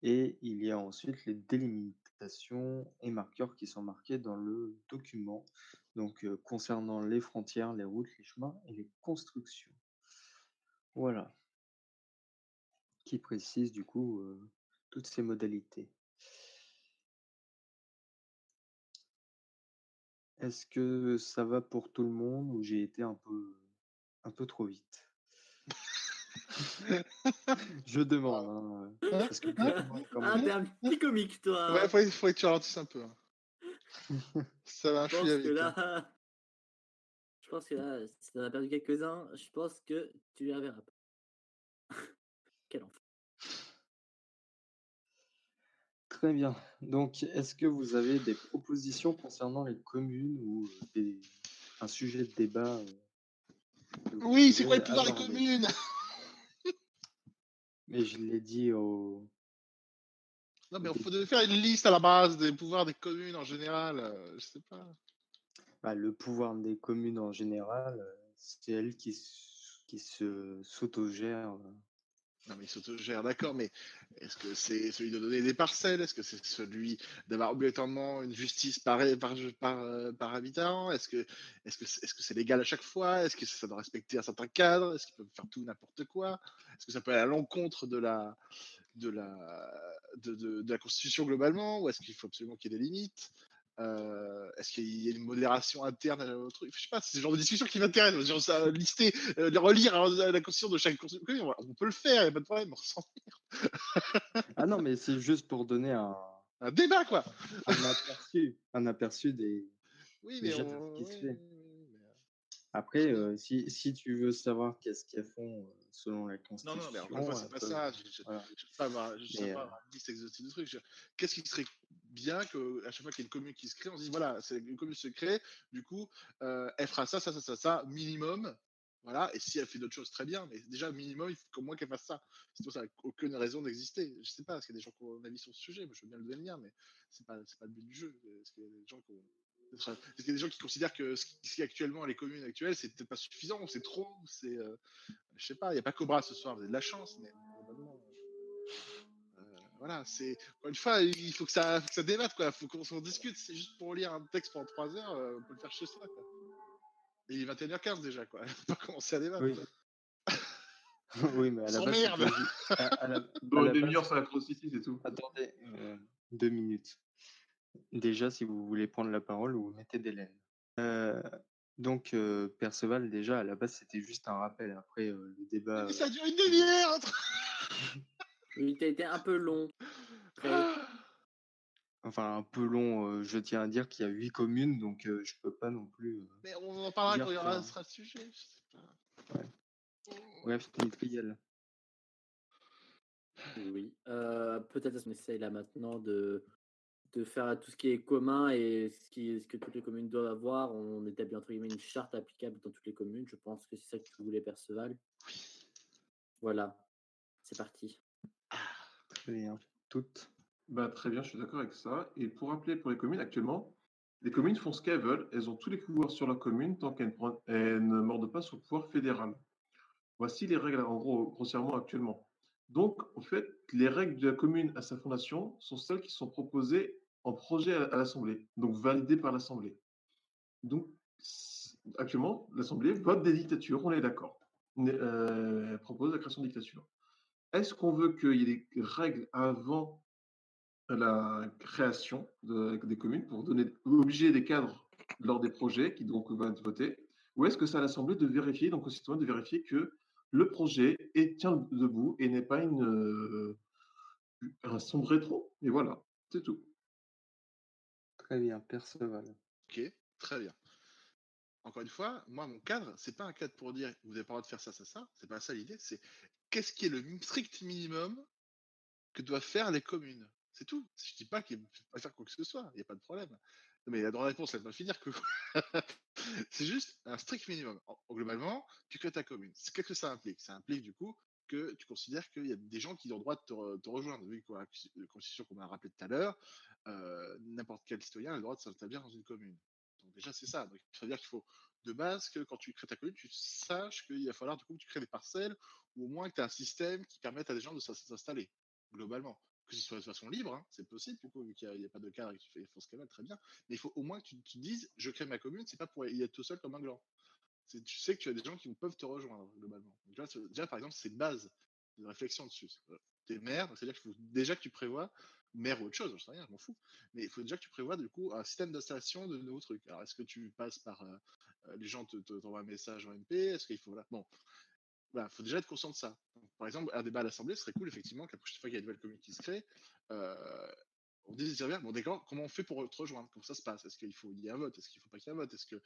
Et il y a ensuite les délimitations et marqueurs qui sont marqués dans le document, donc concernant les frontières, les routes, les chemins et les constructions. Voilà, qui précise du coup toutes ces modalités. Est-ce que ça va pour tout le monde ou j'ai été un peu trop vite? Je demande, hein, parce que vous répondrez quand Ah, même. t'es un petit comique, toi. Ouais, hein. faudrait que tu ralentisses un peu. Ça va Je pense influer que vite. hein. là, je pense que là, si t'en as perdu quelques-uns, je pense que tu les reverras pas. Quel enfer. Très bien. Donc, est-ce que vous avez des propositions concernant les communes ou un sujet de débat que vous Oui, c'est quoi voulez le pouvoir des aborder? communes? Mais je l'ai dit au Non, mais il début. faut faire une liste à la base des pouvoirs des communes en général. Je sais pas. Bah, le pouvoir des communes en général, c'est elles qui s'autogèrent. Non, mais il s'autogère, d'accord, mais est-ce que c'est celui de donner des parcelles? Est-ce que c'est celui d'avoir obligatoirement une justice par habitant? Est-ce que c'est légal à chaque fois? Est-ce que ça doit respecter un certain cadre? Est-ce qu'ils peuvent faire tout n'importe quoi? Est-ce que ça peut aller à l'encontre de la Constitution globalement? Ou est-ce qu'il faut absolument qu'il y ait des limites? Est-ce qu'il y a une modération interne au truc? Je sais pas, c'est le genre de discussion qui m'intéresse. Genre, ça, lister, relire la constitution de chaque constitution, on peut le faire, il n'y a pas de problème, on s'en Ah non, mais c'est juste pour donner un débat, quoi. un aperçu Oui, mais déjà de ce qui se fait. mais, Après, si tu veux savoir qu'est-ce qu'elles font selon la non, mais encore une Constitution, fois, c'est pas ça. voilà. Je sais pas avoir Mais, une liste exhaustive de trucs. Qu'est-ce qui serait bien qu'à chaque fois qu'il y a une commune qui se crée, on se dise voilà, c'est une commune se crée, du coup, elle fera ça, minimum. Voilà, et si elle fait d'autres choses, très bien, mais déjà, minimum, il faut qu'au moins qu'elle fasse ça. Sinon, ça n'a aucune raison d'exister. Je sais pas, est-ce qu'il y a des gens qui ont un avis sur ce sujet? Moi, je veux bien le donner le mien, mais c'est pas le but du jeu. Est-ce qu'il y a des gens qui ont Est-ce qu'il y a des gens qui considèrent que ce qui est actuellement les communes actuelles, c'est peut-être pas suffisant, ou c'est trop, ou c'est. Je sais pas, il n'y a pas Cobra ce soir, vous avez de la chance, mais globalement. Voilà, c'est. Encore une fois, il faut que ça débatte, quoi. Il faut qu'on s'en discute. C'est juste pour lire un texte pendant 3 heures, on peut le faire chez soi, quoi. Et il est 21h15 déjà, quoi. On peut pas commencer à débattre. oui. Oui, mais à la Sans base, merde. Dans une demi-heure sur la City, c'est tout. Attendez, 2 minutes. Déjà, si vous voulez prendre la parole, vous mettez des laines. Donc, Perceval, déjà, à la base, c'était juste un rappel. Après, le débat. Mais ça dure une demi-heure. Oui, t'as été un peu long. Après, Enfin, un peu long. Je tiens à dire qu'il y a 8 communes, donc je peux pas non plus Mais on en parlera dire quand il y qu'il y aura a... sera le sujet. Je sais pas. Ouais. Bref, Nitriel. Oui. Peut-être qu'on essaye là maintenant de faire tout ce qui est commun et ce que toutes les communes doivent avoir. On établit entre guillemets une charte applicable dans toutes les communes. Je pense que c'est ça que tu voulais, Perceval. Voilà, c'est parti. Très bien. Toutes. Bah, très bien, je suis d'accord avec ça. Et pour rappeler pour les communes, actuellement, les communes font ce qu'elles veulent. Elles ont tous les pouvoirs sur la commune tant elles ne mordent pas sur le pouvoir fédéral. Voici les règles, en gros, grossièrement actuellement. Donc, en fait, les règles de la commune à sa fondation sont celles qui sont proposées en projet à l'Assemblée, donc validées par l'Assemblée. Donc, actuellement, l'Assemblée vote des dictatures, on est d'accord. Elle propose la création de dictatures. Est-ce qu'on veut qu'il y ait des règles avant la création des communes pour obliger des cadres lors des projets qui donc vont être votés, ou est-ce que c'est à l'Assemblée de vérifier, donc aux citoyens de vérifier que le projet tient debout et n'est pas un sombre rétro. Et voilà, c'est tout. Très bien, Perceval. Ok, très bien. Encore une fois, moi, mon cadre, c'est pas un cadre pour dire vous n'avez pas le droit de faire ça, ça, ça. C'est pas ça l'idée. C'est qu'est-ce qui est le strict minimum que doivent faire les communes. C'est tout. Je dis pas qu'ils ne peuvent pas faire quoi que ce soit. Il n'y a pas de problème. Mais dans la réponse, elle va finir que c'est juste un strict minimum. Globalement, tu crées ta commune. Qu'est-ce que ça implique? Ça implique du coup que tu considères qu'il y a des gens qui ont le droit de te rejoindre. Vu que la constitution qu'on m'a rappelé tout à l'heure, n'importe quel citoyen a le droit de s'établir dans une commune. Donc déjà, c'est ça. Donc, ça veut dire qu'il faut de base que quand tu crées ta commune, tu saches qu'il va falloir du coup que tu crées des parcelles ou au moins que tu as un système qui permette à des gens de s'installer, globalement. Que ce soit de façon libre, hein, c'est possible, du coup, vu qu'il n'y a, pas de cadre et que tu fais force cabale, très bien. Mais il faut au moins que tu te dises, je crée ma commune, c'est pas pour y être tout seul comme un gland. Tu sais que tu as des gens qui peuvent te rejoindre, globalement. Donc, là, déjà, par exemple, c'est une base de réflexion dessus. T'es maire, c'est-à-dire qu'il faut déjà que tu prévois, maire ou autre chose, je sais rien, je m'en fous. Mais il faut déjà que tu prévois, du coup, un système d'installation de nouveaux trucs. Alors, est-ce que tu passes par les gens t'envoient un message en MP? Est-ce qu'il faut. Voilà. Bon, voilà, faut déjà être conscient de ça. Donc, par exemple, un débat à l'Assemblée, ce serait cool, effectivement, que la prochaine fois qu'il y a une nouvelle commune qui se crée, on dise, bon, d'accord, comment on fait pour te rejoindre? Comment ça se passe? Est-ce qu'il faut y ait un vote? Est-ce qu'il ne faut pas qu'il y ait un vote? Est-ce que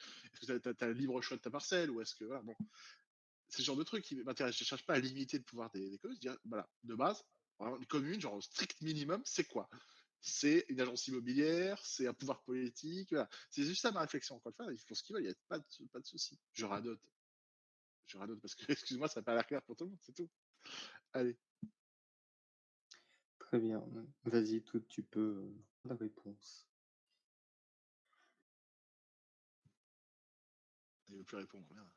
tu as le libre choix de ta parcelle? Ou est-ce que, voilà, bon, c'est ce genre de truc qui m'intéresse. Je ne cherche pas à limiter le pouvoir des communes. Je dis, voilà, de base, une commune, genre, strict minimum, c'est quoi? C'est une agence immobilière, c'est un pouvoir politique, voilà. C'est juste ça ma réflexion. Encore une fois, ils font ce qu'ils veulent, il n'y a pas de souci. Je radote parce que, excuse-moi, ça n'a pas l'air clair pour tout le monde, c'est tout. Allez. Très bien. Vas-y, Toutes, tu peux la réponse. Il ne veut plus répondre, merde.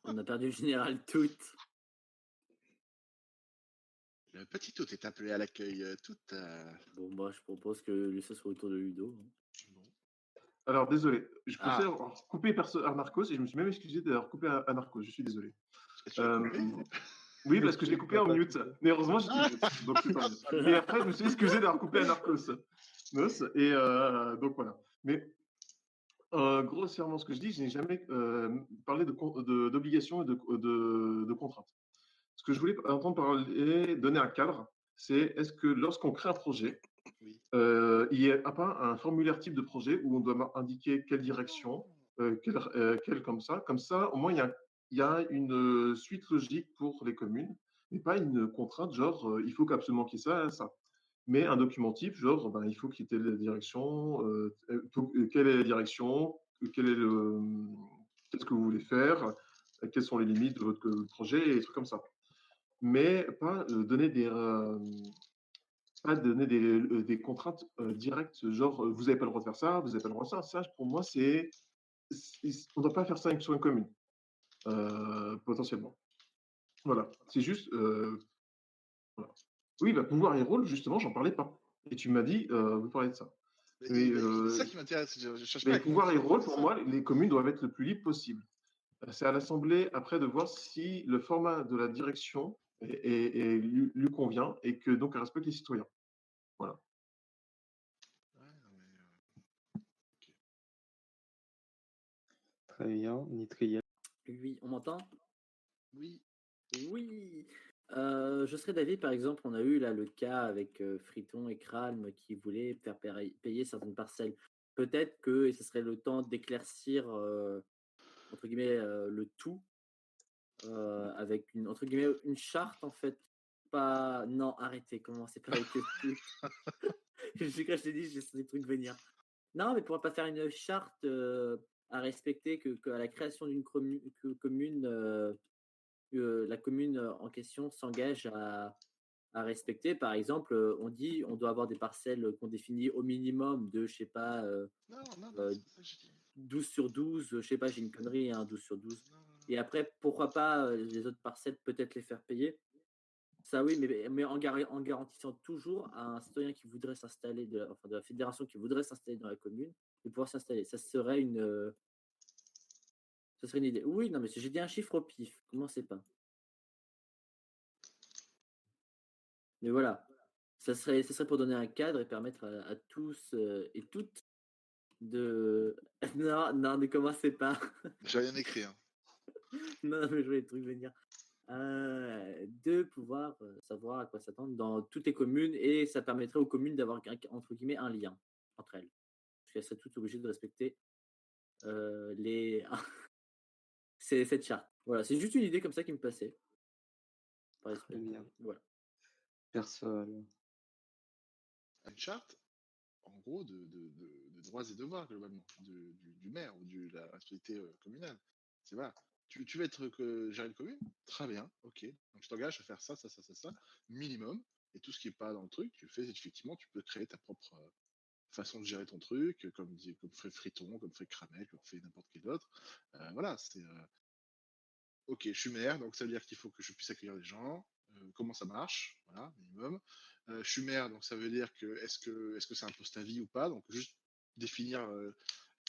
On a perdu le général Toutes. Le petit Tout est appelé à l'accueil. Bon, bah, je propose que ça soit autour de Ludo. Bon. Alors, désolé, je pensais avoir coupé Anarchos et je me suis même excusé d'avoir coupé Anarchos, je suis désolé. Tu l'as coupé Oui, parce que je l'ai coupé en mute. Mais heureusement, j'étais mute. Donc, c'est tant mieux. Et après, je me suis excusé d'avoir coupé Anarchos. Et donc, voilà. Mais grossièrement, ce que je dis, je n'ai jamais parlé d'obligations et de contraintes. Ce que je voulais entendre parler, donner un cadre, c'est est-ce que lorsqu'on crée un projet, Oui. il n'y a pas un formulaire type de projet où on doit indiquer quelle direction, quelle comme ça. Comme ça, au moins, il y a une suite logique pour les communes, mais pas une contrainte genre il faut qu'absolument qu'il y ait ça, ça. Mais un document type, genre ben, il faut qu'il y ait telle direction, quelle est la direction, qu'est-ce que vous voulez faire, quelles sont les limites de votre projet, et des trucs comme ça. Mais pas donner des contraintes directes, genre vous n'avez pas le droit de faire ça, vous n'avez pas le droit de faire ça. Ça, pour moi, on ne doit pas faire ça sur une commune, potentiellement. Voilà, c'est juste. Voilà. Oui, bah, pouvoir et rôle, justement, j'en parlais pas. Et tu m'as dit, vous parlez de ça. C'est ça qui m'intéresse. Je cherche pas Mais à pouvoir et convaincre, rôle, c'est pour ça. moi, les communes doivent être le plus libre possible. C'est à l'Assemblée, après, de voir si le format de la direction lui convient et que donc elle respecte les citoyens. Voilà. Ouais, ok. Très bien, Nitriel. Oui, on m'entend? Oui. Oui. je serais d'avis, par exemple, on a eu là le cas avec Friton et Kralm qui voulaient faire payer certaines parcelles. Peut-être que et ce serait le temps d'éclaircir entre guillemets le tout avec une entre guillemets une charte en fait. Pas non, arrêtez, commencez pas avec le tout. Quand je t'ai dit, j'ai des trucs venir. Non, mais pourquoi pas faire une charte à respecter que à la création d'une commune, la commune en question s'engage à respecter. Par exemple, on dit on doit avoir des parcelles qu'on définit au minimum de, je sais pas, Non, non, non, euh, c'est pas ça que j'ai dit. 12 sur 12, je sais pas, j'ai une connerie, hein, 12 sur 12. Non, non, non. Et après, pourquoi pas les autres parcelles, peut-être les faire payer. Ça oui, mais en garantissant toujours à un citoyen qui voudrait s'installer, enfin, de la fédération qui voudrait s'installer dans la commune, de pouvoir s'installer. Ça serait une idée. Oui, non, mais j'ai dit un chiffre au pif, commencez pas. Mais voilà, ça serait pour donner un cadre et permettre à tous et toutes de. Non, non, ne commencez pas. J'ai rien écrit. Hein. Non, mais je voulais les trucs venir. De pouvoir savoir à quoi s'attendre dans toutes les communes et ça permettrait aux communes d'avoir entre guillemets un lien entre elles. Parce qu'elles seraient toutes obligées de respecter les c'est cette charte. Voilà, c'est juste une idée comme ça qui me passait. Par Très esprit. bien. Voilà. Perceval. Une charte, en gros, de droits et devoirs, globalement, du maire ou de la responsabilité communale. C'est voilà. Tu vas être gérer une commune? Très bien, ok. Donc tu t'engages à faire ça, ça, ça, ça, ça, minimum. Et tout ce qui n'est pas dans le truc, tu fais effectivement, tu peux créer ta propre façon de gérer ton truc, comme fait Friton, comme fait Cramel, comme fait n'importe quel autre. Voilà, c'est ok, je suis maire, donc ça veut dire qu'il faut que je puisse accueillir des gens. Comment ça marche? Voilà, minimum. Je suis maire, donc ça veut dire que est-ce que c'est un poste à vie ou pas? Donc juste définir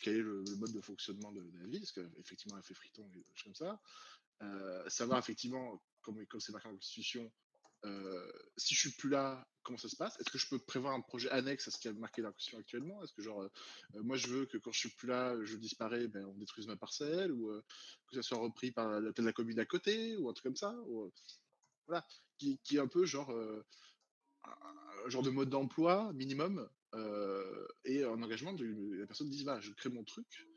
quel est le mode de fonctionnement de la ville, parce qu'effectivement, elle fait Friton et des choses comme ça. Savoir effectivement, comme c'est marqué dans la Constitution, si je suis plus là, comment ça se passe? Est-ce que je peux prévoir un projet annexe à ce qui est marqué dans la Constitution actuellement? Est-ce que genre, moi je veux que quand je suis plus là, je disparais, ben, on détruise ma parcelle, ou que ça soit repris par peut-être la commune d'à côté, ou un truc comme ça, ou, voilà, qui est un peu genre un genre de mode d'emploi minimum et un engagement de la personne dit voilà, je crée mon truc,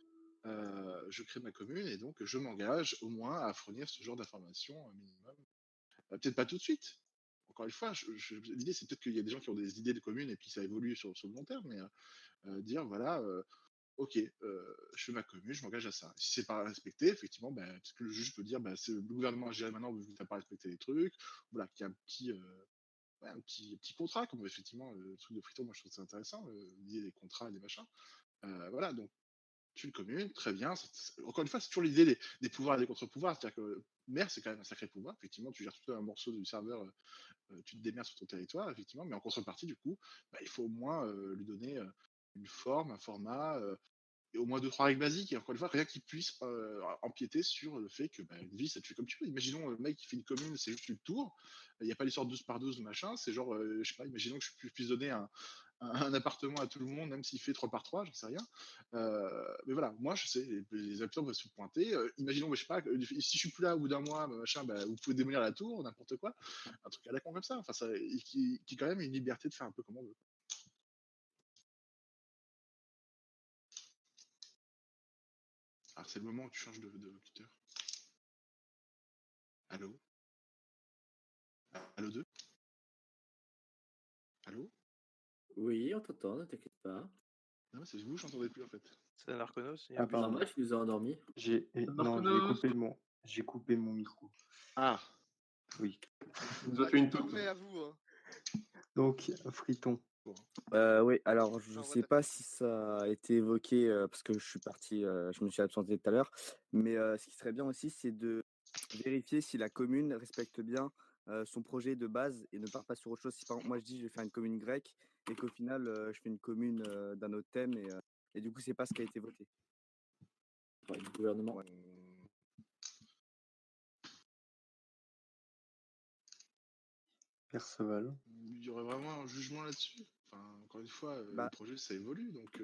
je crée ma commune et donc je m'engage au moins à fournir ce genre d'informations minimum. Peut-être pas tout de suite. Encore une fois, l'idée c'est peut-être qu'il y a des gens qui ont des idées de communes et puis ça évolue sur le long terme, mais dire voilà, ok, je fais ma commune, je m'engage à ça. Si c'est pas respecté, effectivement, ben, peut-être que le juge peut dire ben, c'est le gouvernement à gérer maintenant vu que tu n'as pas respecté les trucs. Voilà, qu'il y a un petit, ouais, un petit contrat, comme effectivement le truc de Friton, moi je trouve ça intéressant, lier des contrats et des machins. Voilà, donc tu une commune, très bien. Encore une fois, c'est toujours l'idée des pouvoirs et des contre-pouvoirs. C'est-à-dire que maire, c'est quand même un sacré pouvoir. Effectivement, tu gères tout un morceau du serveur, tu te démerdes sur ton territoire, effectivement, mais en contrepartie, du coup, bah, il faut au moins lui donner une forme, un format, et au moins deux, trois règles basiques, et encore une fois, rien qui puisse empiéter sur le fait que bah, une vie, ça te fait comme tu veux. Imaginons le mec qui fait une commune, c'est juste une tour, il n'y a pas l'histoire de 12 par 12 machin, c'est genre, je sais pas, imaginons que je puisse donner un appartement à tout le monde, même s'il fait 3 par 3, j'en sais rien. Mais voilà, moi, je sais, les habitants peuvent se pointer. Imaginons, bah, je sais pas, si je suis plus là au bout d'un mois, bah, machin, bah, vous pouvez démolir la tour, n'importe quoi, un truc à la con comme ça. Enfin, qui quand même une liberté de faire un peu comme on veut. Alors, c'est le moment où tu changes de locuteur. Allô? Allô 2? Allô? Oui, on t'entend, ne t'inquiète pas. Non, c'est vous, j'entendais plus en fait. C'est Narconos, il y Ah, a plus pardon. Normal, tu nous as endormis. Non, j'ai coupé mon micro. Ah, Oui. Il nous a fait une toute. mais à vous. Hein. Donc, Friton. Oui, alors je Non, sais what the pas si ça a été évoqué parce que je suis parti, je me suis absenté tout à l'heure, mais ce qui serait bien aussi, c'est de vérifier si la commune respecte bien son projet de base et ne part pas sur autre chose. Si par exemple, moi je dis je vais faire une commune grecque et qu'au final je fais une commune d'un autre thème et du coup, c'est pas ce qui a été voté. Enfin, du gouvernement. Ouais. Perceval. aurait vraiment un jugement là-dessus? Enfin, encore une fois, les Bah, projets, ça évolue, donc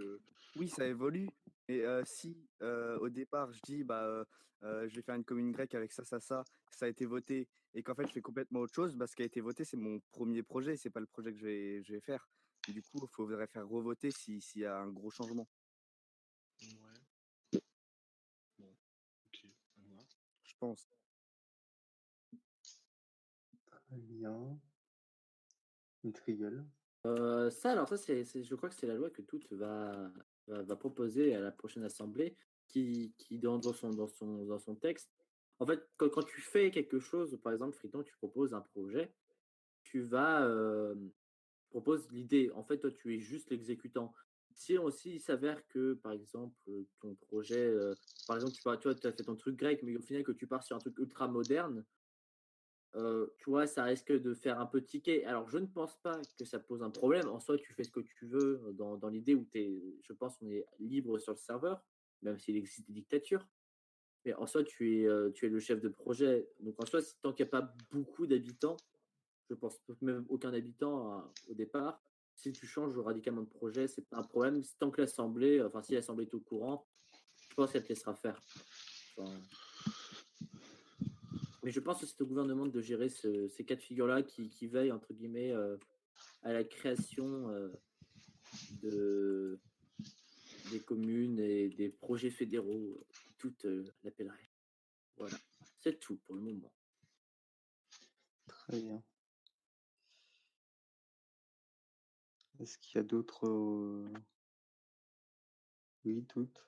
oui, ça évolue. Et si au départ je dis je vais faire une commune grecque avec ça a été voté et qu'en fait je fais complètement autre chose, ce qui a été voté c'est mon premier projet, c'est pas le projet que je vais faire. Du coup, il faudrait faire revoter s'il y a un gros changement, ouais, bon, ok, ça va. je pense. Très bien. Intriguel. Alors ça, je crois que c'est la loi que toute va proposer à la prochaine assemblée, qui dans son texte. En fait, quand tu fais quelque chose, par exemple, Friton, tu proposes un projet, tu vas proposes l'idée. En fait, toi, tu es juste l'exécutant. Si aussi il s'avère que, par exemple, ton projet, par exemple, tu vois, tu as fait ton truc grec, mais au final que tu pars sur un truc ultra moderne, tu vois, ça risque de faire un peu tiquer. Alors, je ne pense pas que ça pose un problème. En soi, tu fais ce que tu veux dans l'idée où je pense qu'on est libre sur le serveur, même s'il existe des dictatures. Mais en soi, tu es le chef de projet. Donc, en soi, tant qu'il n'y a pas beaucoup d'habitants, je pense même aucun habitant au départ, si tu changes radicalement de projet, c'est pas un problème. Tant que l'Assemblée, enfin, si l'Assemblée est au courant, je pense qu'elle te laissera faire. Enfin, mais je pense que c'est au gouvernement de gérer ces cas de figure-là qui veillent, entre guillemets, à la création de, des communes et des projets fédéraux, toute l'appellerait. Voilà, c'est tout pour le moment. Très bien. Est-ce qu'il y a d'autres Oui, toutes.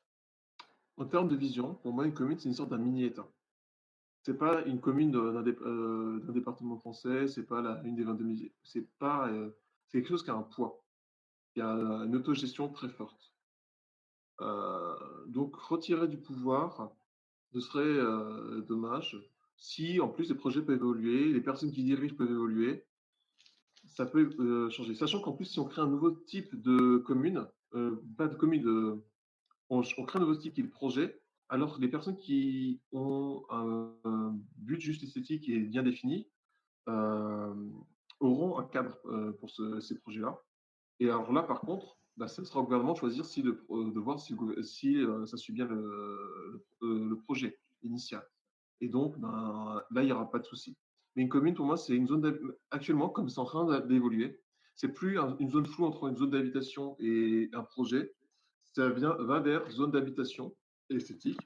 En termes de vision, pour moi, une commune, c'est une sorte d'un mini-État. C'est pas une commune d'un département français, c'est pas une des 22 musées. C'est quelque chose qui a un poids. Il y a une autogestion très forte. Donc, retirer du pouvoir, ce serait dommage. Si, en plus, les projets peuvent évoluer, les personnes qui dirigent peuvent évoluer, ça peut changer. Sachant qu'en plus, si on crée un nouveau type de commune, pas de commune, on crée un nouveau type qui est le projet, alors les personnes qui ont un but juste esthétique et bien défini euh, auront un cadre pour ces projets-là. Et alors là, par contre, bah, ce sera au gouvernement de choisir de voir si ça suit bien le projet initial. Et donc, ben, là, il n'y aura pas de souci. Mais une commune, pour moi, c'est une zone actuellement, comme c'est en train d'évoluer, c'est plus une zone floue entre une zone d'habitation et un projet. Va vers zone d'habitation esthétique,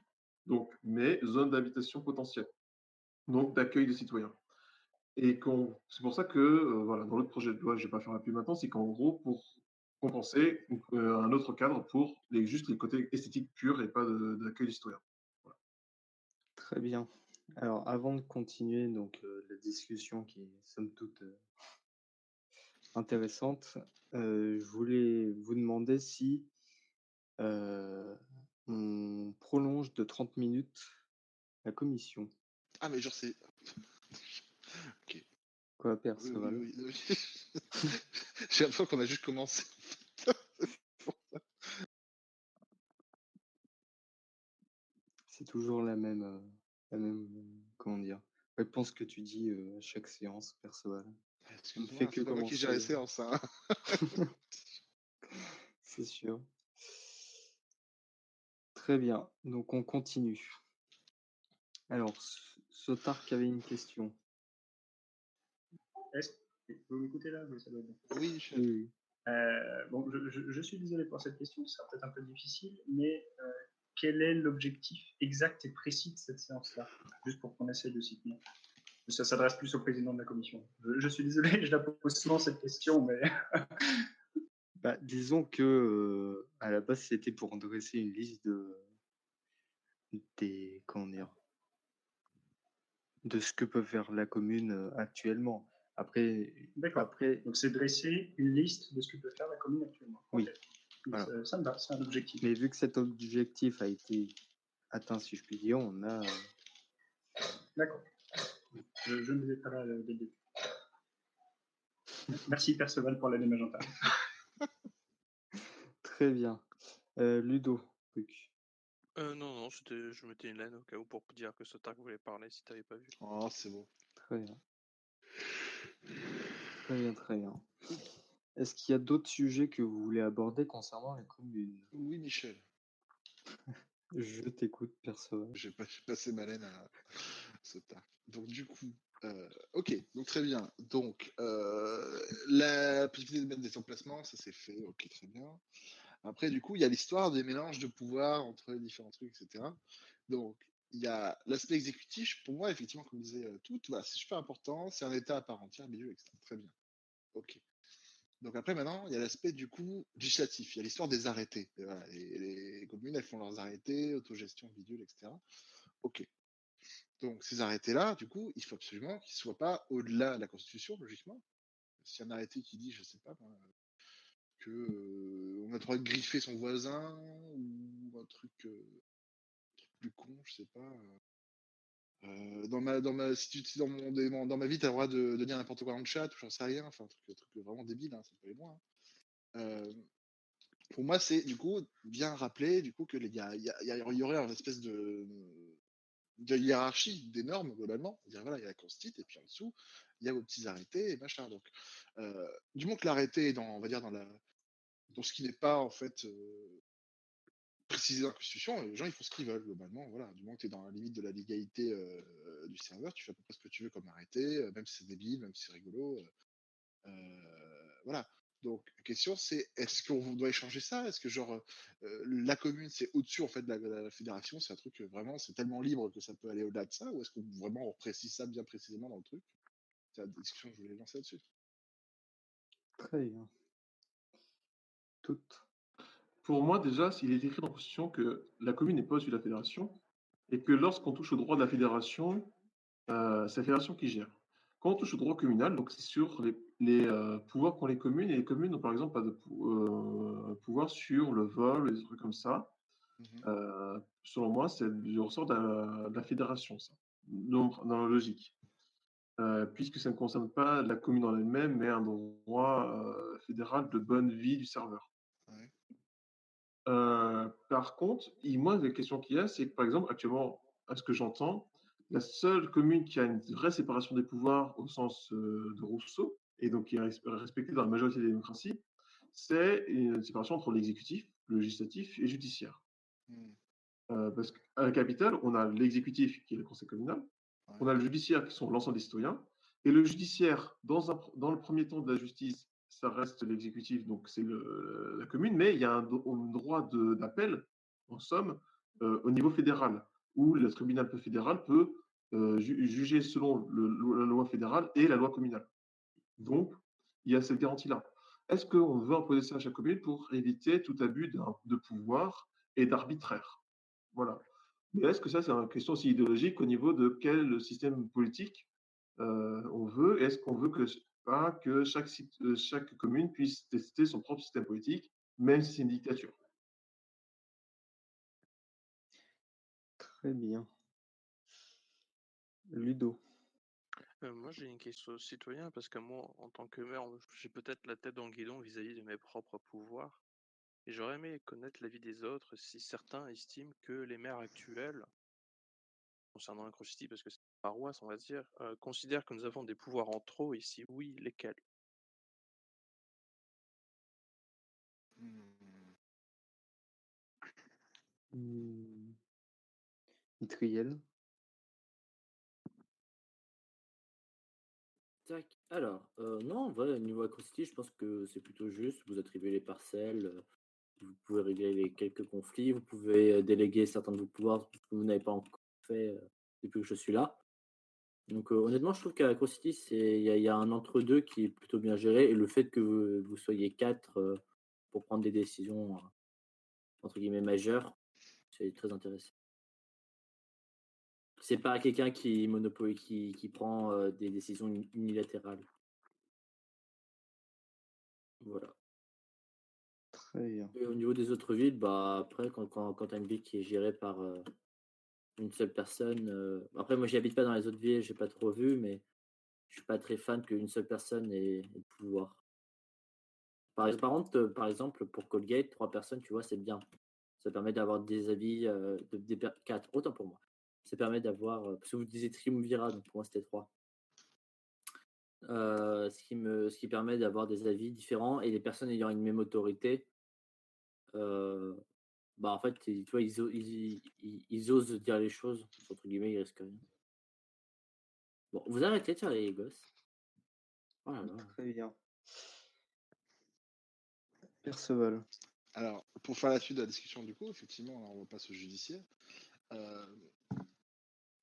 donc, mais zone d'habitation potentielle, donc d'accueil des citoyens. Et c'est pour ça que, voilà, dans l'autre projet de loi, je ne vais pas faire la pub maintenant, c'est qu'en gros, pour compenser un autre cadre pour juste les côtés esthétiques purs et pas d'accueil des citoyens. Voilà. Très bien. Alors, avant de continuer donc la discussion qui est somme toute intéressante, je voulais vous demander si on prolonge de 30 minutes la commission. Ah, mais genre, c'est. Ok. Quoi, Oui, Perceval? oui, oui, oui. J'ai l'impression qu'on a juste commencé. C'est toujours la même, comment dire, réponse que tu dis à chaque séance, Perceval. On ne fait Excuse-moi, que c'est pas moi qui gère les commencer. séances, hein. C'est sûr. Très bien, donc on continue. Alors, Sotark avait une question. Vous m'écoutez là? Oui, ça doit être bon. Oui, chef. Oui. Bon, je suis désolé pour cette question, ce sera peut-être un peu difficile, mais quel est l'objectif exact et précis de cette séance-là? Juste pour qu'on essaye de s'y tenir. Ça s'adresse plus au président de la commission. Je suis désolé, je la pose souvent cette question, mais Bah, disons que à la base c'était pour dresser une liste comment dire, de ce que peut faire la commune actuellement. Après, d'accord. Donc c'est dresser une liste de ce que peut faire la commune actuellement. Oui. Okay. Voilà. Ça me va, c'est un objectif. Mais vu que cet objectif a été atteint, si je puis dire, on a. D'accord. Je ne vais pas là dès le début. Merci Perceval pour l'année magenta. Très bien. Ludo, truc. Non, je mettais une laine au cas où pour dire que Sotark voulait parler si t'avais pas vu. Oh, c'est bon. Très bien. Très bien, très bien. Est-ce qu'il y a d'autres sujets que vous voulez aborder concernant les communes? Oui, Michel. Je t'écoute, perso. J'ai passé ma laine à ce tard. Donc du coup, ok, donc très bien. Donc la possibilité de mettre des emplacements, ça c'est fait, ok, très bien. Après, du coup, il y a l'histoire des mélanges de pouvoir entre les différents trucs, etc. Donc, il y a l'aspect exécutif, pour moi, effectivement, comme disait tout, voilà, c'est super important, c'est un état à part entière, milieu, etc. Très bien. Ok. Donc après, maintenant, il y a l'aspect, du coup, législatif. Il y a l'histoire des arrêtés. Et voilà, les communes, elles font leurs arrêtés, autogestion, bidule, etc. Ok. Donc, ces arrêtés-là, du coup, il faut absolument qu'ils ne soient pas au-delà de la Constitution, logiquement. Si un arrêté qui dit, je sais pas, moi, que on a le droit de griffer son voisin ou un truc plus con, je sais pas. Si dans ma vie, t'as le droit de dire n'importe quoi dans le chat, ou j'en sais rien, enfin, un truc vraiment débile, hein, ça peut aller loin. Hein. Pour moi, c'est du coup bien rappeler du coup que il y aurait une espèce de hiérarchie des normes globalement. Dire voilà, il y a la constite et puis en dessous, il y a vos petits arrêtés et machin. Donc, du moment que l'arrêté est on va dire dans ce qui n'est pas en fait précisé dans la Constitution, les gens ils font ce qu'ils veulent globalement. Voilà, du moment que tu es dans la limite de la légalité du serveur, tu fais à peu près ce que tu veux comme arrêté, même si c'est débile, même si c'est rigolo. Voilà. Donc, la question c'est est-ce qu'on doit échanger ça? Est-ce que genre la commune c'est au-dessus en fait de la fédération? C'est un truc vraiment c'est tellement libre que ça peut aller au-delà de ça? Ou est-ce qu'on vraiment on précise ça bien précisément dans le truc? C'est la discussion que je voulais lancer là-dessus. Très bien. Toutes. Pour moi, déjà, s'il est écrit dans la Constitution que la commune n'est pas au-dessus de la fédération et que lorsqu'on touche au droit de la fédération, c'est la fédération qui gère. Quand on touche au droit communal, donc c'est sur les pouvoirs qu'ont les communes, et les communes n'ont par exemple pas de pouvoir sur le vol, des trucs comme ça. Selon moi, c'est du ressort de la fédération, ça, dans la logique. Puisque ça ne concerne pas la commune en elle-même, mais un droit fédéral de bonne vie du serveur. Ouais. Par contre, moi, la question qu'il y a, c'est que par exemple, actuellement, à ce que j'entends, la seule commune qui a une vraie séparation des pouvoirs au sens de Rousseau, et donc qui est respectée dans la majorité des démocraties, c'est une séparation entre l'exécutif, le législatif et le judiciaire. Parce qu'à la capitale, on a l'exécutif qui est le conseil communal, on a le judiciaire qui sont l'ensemble des citoyens, et le judiciaire, dans le premier temps de la justice, ça reste l'exécutif, donc c'est la commune, mais il y a un droit d'appel, en somme, au niveau fédéral, où le tribunal fédéral peut juger selon la loi fédérale et la loi communale. Donc, il y a cette garantie-là. Est-ce qu'on veut imposer ça à chaque commune pour éviter tout abus de pouvoir et d'arbitraire? Voilà. Mais est-ce que ça, c'est une question aussi idéologique au niveau de quel système politique on veut? Est-ce qu'on veut que chaque commune puisse tester son propre système politique, même si c'est une dictature? Très bien. Ludo. Moi, j'ai une question aux citoyens parce que moi, en tant que maire, j'ai peut-être la tête dans le guidon vis-à-vis de mes propres pouvoirs. Et j'aurais aimé connaître l'avis des autres si certains estiment que les maires actuels, concernant City, parce que c'est une paroisse, on va dire, considèrent que nous avons des pouvoirs en trop, et si oui, lesquels? Mitriel. Tac. Alors, non, en vrai, niveau Acrosity, je pense que c'est plutôt juste. Vous attribuez les parcelles, vous pouvez régler les quelques conflits, vous pouvez déléguer certains de vos pouvoirs que vous n'avez pas encore fait depuis que je suis là. Donc, honnêtement, je trouve qu'à Acrosity, il y a un entre-deux qui est plutôt bien géré. Et le fait que vous soyez 4 pour prendre des décisions, entre guillemets, majeures, c'est très intéressant. C'est pas quelqu'un qui monopolise, qui prend des décisions unilatérales. Voilà. Très bien. Et au niveau des autres villes, bah après, quand tu as une ville qui est gérée par une seule personne, après, moi, j'y habite pas dans les autres villes, j'ai pas trop vu, mais je suis pas très fan qu'une seule personne ait le pouvoir. Par contre, par exemple, pour Colgate, 3 personnes, tu vois, c'est bien. Ça permet d'avoir des avis, 4, autant pour moi. Ça permet d'avoir, parce que vous disiez triumvirat, donc pour moi, c'était 3. ce qui permet d'avoir des avis différents et les personnes ayant une même autorité, heu, bah, en fait, tu vois, ils osent dire les choses, entre guillemets, «ils risquent rien». Bon, vous arrêtez de faire les gosses. Oh là là. Très bien. Perceval. Alors, pour faire la suite de la discussion, du coup, effectivement, là, on passe au judiciaire. Euh,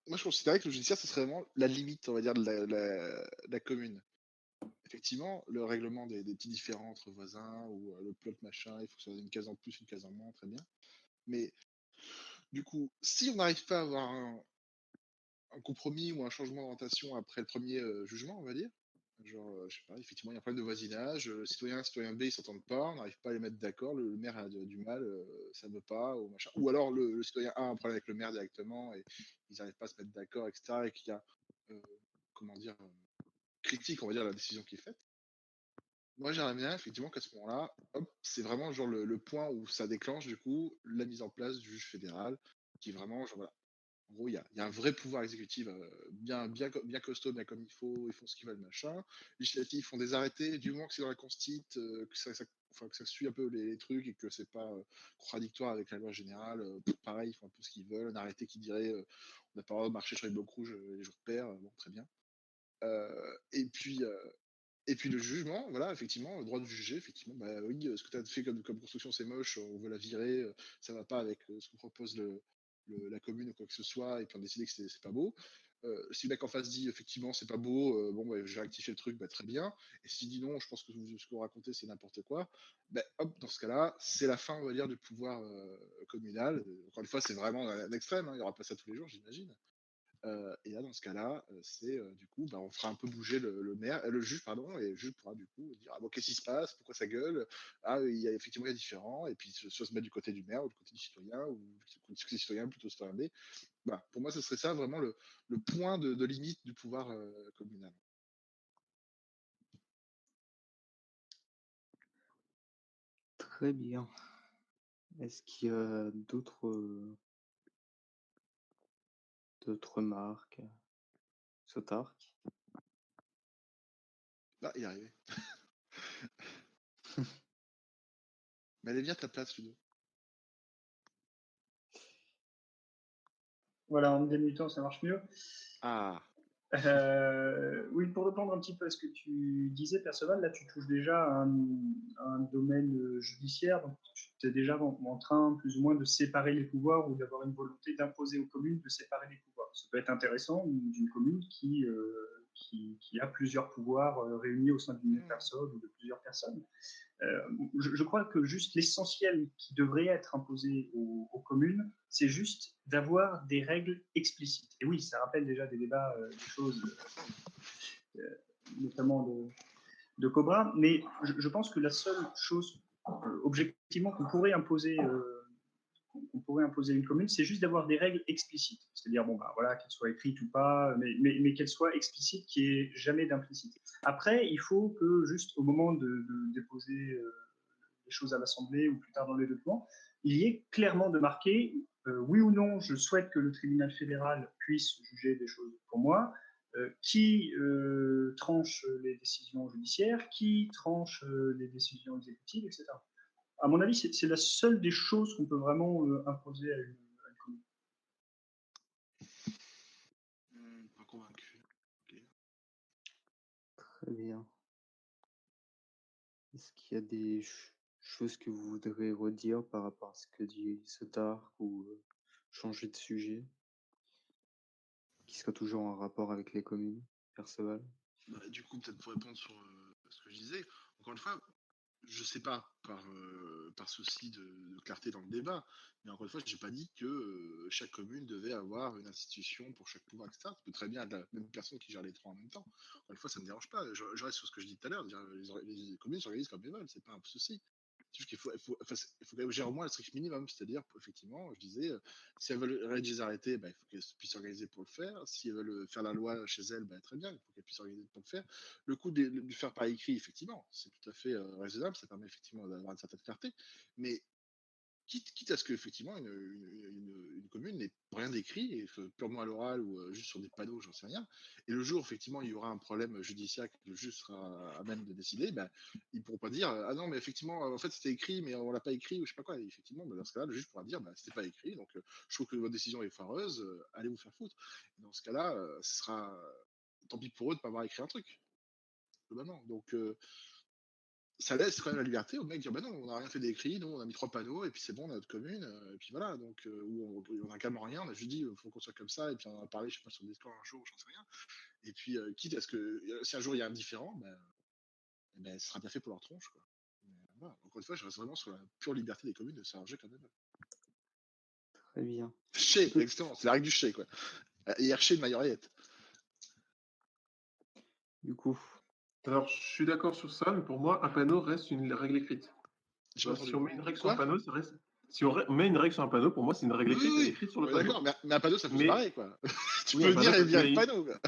Moi, je considérais que le judiciaire, ce serait vraiment la limite, on va dire, de la commune. Effectivement, le règlement des petits différends entre voisins ou le plot machin, il faut que ça soit une case en plus, une case en moins, très bien. Mais du coup, si on n'arrive pas à avoir un compromis ou un changement d'orientation après le premier jugement, on va dire, genre, je sais pas, effectivement, il y a un problème de voisinage, citoyen A, citoyen B, ils s'entendent pas, on n'arrive pas à les mettre d'accord, le maire a du mal, ça veut pas, ou machin. Ou alors le citoyen A a un problème avec le maire directement et ils n'arrivent pas à se mettre d'accord, etc. Et qu'il y a, euh, comment dire, critique, on va dire, la décision qui est faite. Moi, j'aimerais bien, effectivement, qu'à ce moment-là, hop, c'est vraiment genre le point où ça déclenche, du coup, la mise en place du juge fédéral, qui est vraiment, genre, voilà. En gros, il y a un vrai pouvoir exécutif bien costaud, bien comme il faut, ils font ce qu'ils veulent, machin. Législatifs, ils font des arrêtés, du moment que c'est dans la constite, enfin, que ça suit un peu les trucs et que c'est pas contradictoire avec la loi générale, pareil, ils font un peu ce qu'ils veulent. Un arrêté qui dirait on n'a pas le droit de marcher sur les blocs rouges les jours pairs, bon, très bien. Euh, et puis, euh, et puis le jugement, voilà, effectivement, le droit de juger, effectivement, bah oui, ce que tu as fait comme construction, c'est moche, on veut la virer, ça va pas avec ce que propose la commune ou quoi que ce soit, et puis on décide que c'est pas beau. Si le mec en face dit effectivement c'est pas beau, bon bah, j'ai rectifié le truc, bah, très bien. Et s'il dit non, je pense que ce que vous racontez c'est n'importe quoi, bah, hop, dans ce cas-là, c'est la fin, on va dire, du pouvoir communal. Encore une fois, c'est vraiment un extrême, hein, il y aura pas ça tous les jours, j'imagine. Et là, dans ce cas-là, c'est du coup, bah, on fera un peu bouger le juge, pardon, et le juge pourra du coup dire ah, bon, qu'est-ce qui se passe, pourquoi ça gueule, ah, effectivement, il y a différent, et puis soit se mettre du côté du maire ou du côté du citoyen, ou du côté du citoyen plutôt citoyen B. Voilà. Pour moi, ce serait ça vraiment le point de limite du pouvoir communal. Très bien. Est-ce qu'il y a d'autres remarques? Sotark? Là, il est arrivé. Mais elle est bien ta place, Ludo. Voilà, en me démutant, ça marche mieux. Ah, Oui, pour répondre un petit peu à ce que tu disais, Perceval, là tu touches déjà à un domaine judiciaire, donc tu es déjà en train plus ou moins de séparer les pouvoirs ou d'avoir une volonté d'imposer aux communes de séparer les pouvoirs. Ça peut être intéressant d'une commune qui a plusieurs pouvoirs réunis au sein d'une même personne ou de plusieurs personnes. Je crois que juste l'essentiel qui devrait être imposé aux communes, c'est juste d'avoir des règles explicites. Et oui, ça rappelle déjà des débats, des choses, notamment de Cobra, mais je pense que la seule chose, objectivement, qu'on pourrait imposer à une commune, c'est juste d'avoir des règles explicites. C'est-à-dire, bon, bah, voilà, qu'elles soient écrites ou pas, mais qu'elles soient explicites, qu'il n'y ait jamais d'implicite. Après, il faut que, juste au moment de déposer les choses à l'Assemblée ou plus tard dans les documents, il y est clairement de marquer oui ou non, je souhaite que le tribunal fédéral puisse juger des choses pour moi, qui tranche les décisions judiciaires, qui tranche les décisions exécutives, etc. À mon avis, c'est la seule des choses qu'on peut vraiment imposer à une commune. pas convaincu. Ok. Très bien. Est-ce qu'il y a des choses que vous voudrez redire par rapport à ce que dit Sotark ou changer de sujet qui soit toujours en rapport avec les communes, Perceval? Bah, du coup, peut-être pour répondre sur ce que je disais, encore une fois, je sais pas, par souci de clarté dans le débat, mais encore une fois, j'ai pas dit que chaque commune devait avoir une institution pour chaque pouvoir, etc. Ça peut très bien être la même personne qui gère les trois en même temps. Encore une fois, ça me dérange pas. Je reste sur ce que je dis tout à l'heure. Les communes s'organisent comme elles veulent, c'est pas un souci. C'est juste il faut qu'elles gèrent au moins le strict minimum. C'est-à-dire, effectivement, je disais, si elles veulent rédiger des arrêtés, bah, il faut qu'elles puissent s'organiser pour le faire. Si elles veulent faire la loi chez elles, bah, très bien, il faut qu'elles puissent s'organiser pour le faire. Le coup de faire par écrit, effectivement, c'est tout à fait raisonnable. Ça permet effectivement d'avoir une certaine clarté. Mais quitte à ce qu'effectivement une commune n'ait rien d'écrit, et purement à l'oral ou juste sur des panneaux, j'en sais rien. Et le jour, effectivement, il y aura un problème judiciaire que le juge sera à même de décider, ben, ils pourront pas dire ah non, mais effectivement, en fait, c'était écrit, mais on l'a pas écrit, ou je sais pas quoi. Et effectivement, ben, dans ce cas-là, le juge pourra dire bah, c'était pas écrit, donc je trouve que votre décision est foireuse, allez vous faire foutre. Et dans ce cas-là, ce sera tant pis pour eux de pas avoir écrit un truc, globalement. Donc, ça laisse quand même la liberté au mec de dire bah non, on n'a rien fait d'écrit, nous on a mis 3 panneaux et puis c'est bon, on a notre commune, et puis voilà, donc où on a carrément rien, on a juste dit faut qu'on soit comme ça, et puis on en a parlé, je sais pas, sur Discord un jour, j'en sais rien. Et puis quitte à ce que si un jour il y a un différent, ben, ce sera bien fait pour leur tronche, quoi. Mais, voilà. Encore une fois, je reste vraiment sur la pure liberté des communes de s'arranger quand même. Très bien. Chez, Écoute, exactement, c'est la règle du chez, quoi. Hier chez de Mailloriette. du coup, Alors, je suis d'accord sur ça, mais pour moi, un panneau reste une règle écrite. J'ai pas Si entendu. on met une règle sur un Quoi? panneau, ça reste. Si on met une règle sur un panneau, pour moi, c'est une règle Oui, écrite, oui, écrite sur on le est panneau. d'accord, mais un panneau ça peut se Mais barrer, quoi. Tu oui, peux un venir panneau, et virer le mais, panneau, quoi.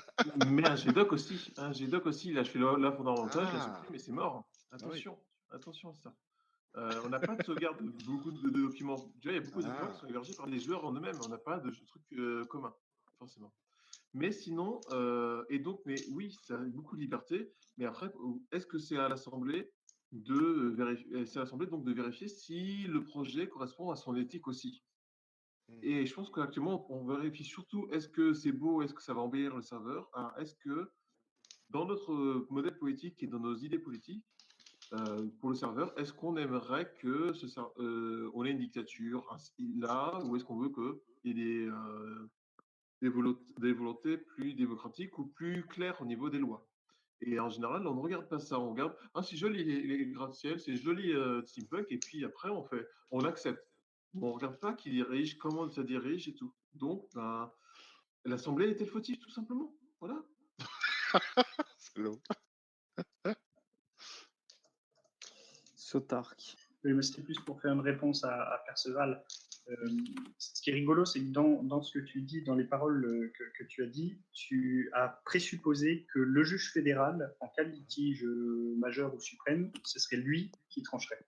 mais un GDoc aussi. Un GDoc aussi, là, je fais la fondamental, je la Ah, supprime, mais c'est mort. ah oui. Attention, attention à ça. On n'a pas de sauvegarde de beaucoup de documents. Déjà, il y a beaucoup de documents qui Ah, sont hébergés par les joueurs en eux-mêmes. On n'a pas de trucs communs, forcément. Mais sinon, et donc, mais oui, ça a beaucoup de liberté. Mais après, est-ce que c'est à l'Assemblée de vérifier, c'est à l'Assemblée donc de vérifier si le projet correspond à son éthique aussi. Et je pense qu'actuellement, on vérifie surtout est-ce que c'est beau, est-ce que ça va embellir le serveur, est-ce que dans notre modèle politique et dans nos idées politiques, pour le serveur, est-ce qu'on aimerait que on ait une dictature là, ou est-ce qu'on veut qu'il y ait des volontés plus démocratiques ou plus claires au niveau des lois? Et en général, on ne regarde pas ça. On regarde, c'est joli les gratte-ciel, c'est joli Steampunk, et puis après, on accepte. On ne regarde pas qui dirige, comment ça dirige et tout. Donc, ben, l'Assemblée était le fautif, tout simplement. Voilà. salaud. Sotark. Oui, mais c'était plus pour faire une réponse à Perceval. Ce qui est rigolo, c'est que dans ce que tu dis, dans les paroles que tu as dit, tu as présupposé que le juge fédéral, en cas de litige majeur ou suprême, ce serait lui qui trancherait.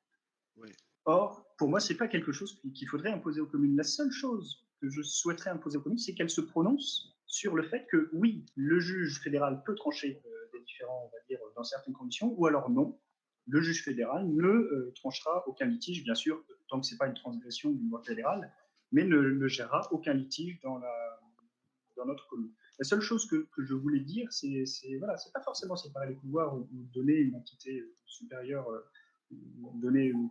Ouais. Or, pour moi, c'est pas quelque chose qu'il faudrait imposer aux communes. La seule chose que je souhaiterais imposer aux communes, c'est qu'elles se prononcent sur le fait que oui, le juge fédéral peut trancher des différends, on va dire, dans certaines conditions, ou alors non, le juge fédéral ne tranchera aucun litige, bien sûr, tant que c'est pas une transgression d'une loi fédérale, mais ne gérera aucun litige dans notre commune. La seule chose que je voulais dire, c'est voilà, c'est pas forcément séparer les pouvoirs ou donner une entité supérieure,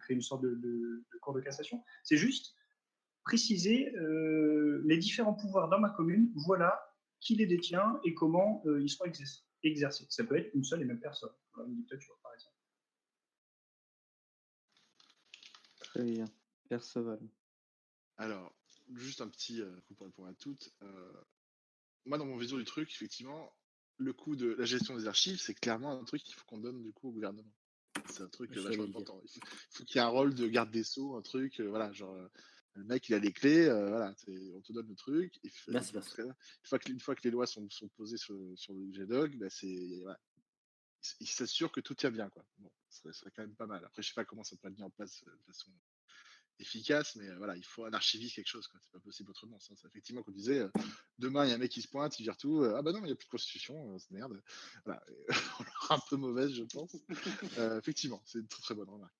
créer une sorte de cour de cassation. C'est juste préciser les différents pouvoirs dans ma commune, voilà qui les détient et comment ils seront exercés. Ça peut être une seule et même personne, une dictature par exemple. Très bien. Perceval. Alors, juste un petit coup pour répondre à toutes. Moi, dans mon vision du truc, effectivement, le coût de la gestion des archives, c'est clairement un truc qu'il faut qu'on donne du coup au gouvernement. C'est un truc vachement important. Il faut qu'il y ait un rôle de garde des sceaux, un truc, voilà, genre le mec il a les clés, voilà, on te donne le truc. Merci. Une fois que les lois sont posées sur le GDOC, bah, voilà, il s'assure que tout tient bien, quoi. Bon, ça serait quand même pas mal. Après, je sais pas comment ça peut être mis en place de façon efficace, mais voilà, il faut un archiviste, quelque chose, quoi. C'est pas possible autrement. Ça, effectivement, comme je disais, demain il y a un mec qui se pointe, il vire tout. Ah bah non, il n'y a plus de constitution, c'est merde. Voilà, on l'aura un peu mauvaise, je pense. Effectivement, c'est une très très bonne remarque.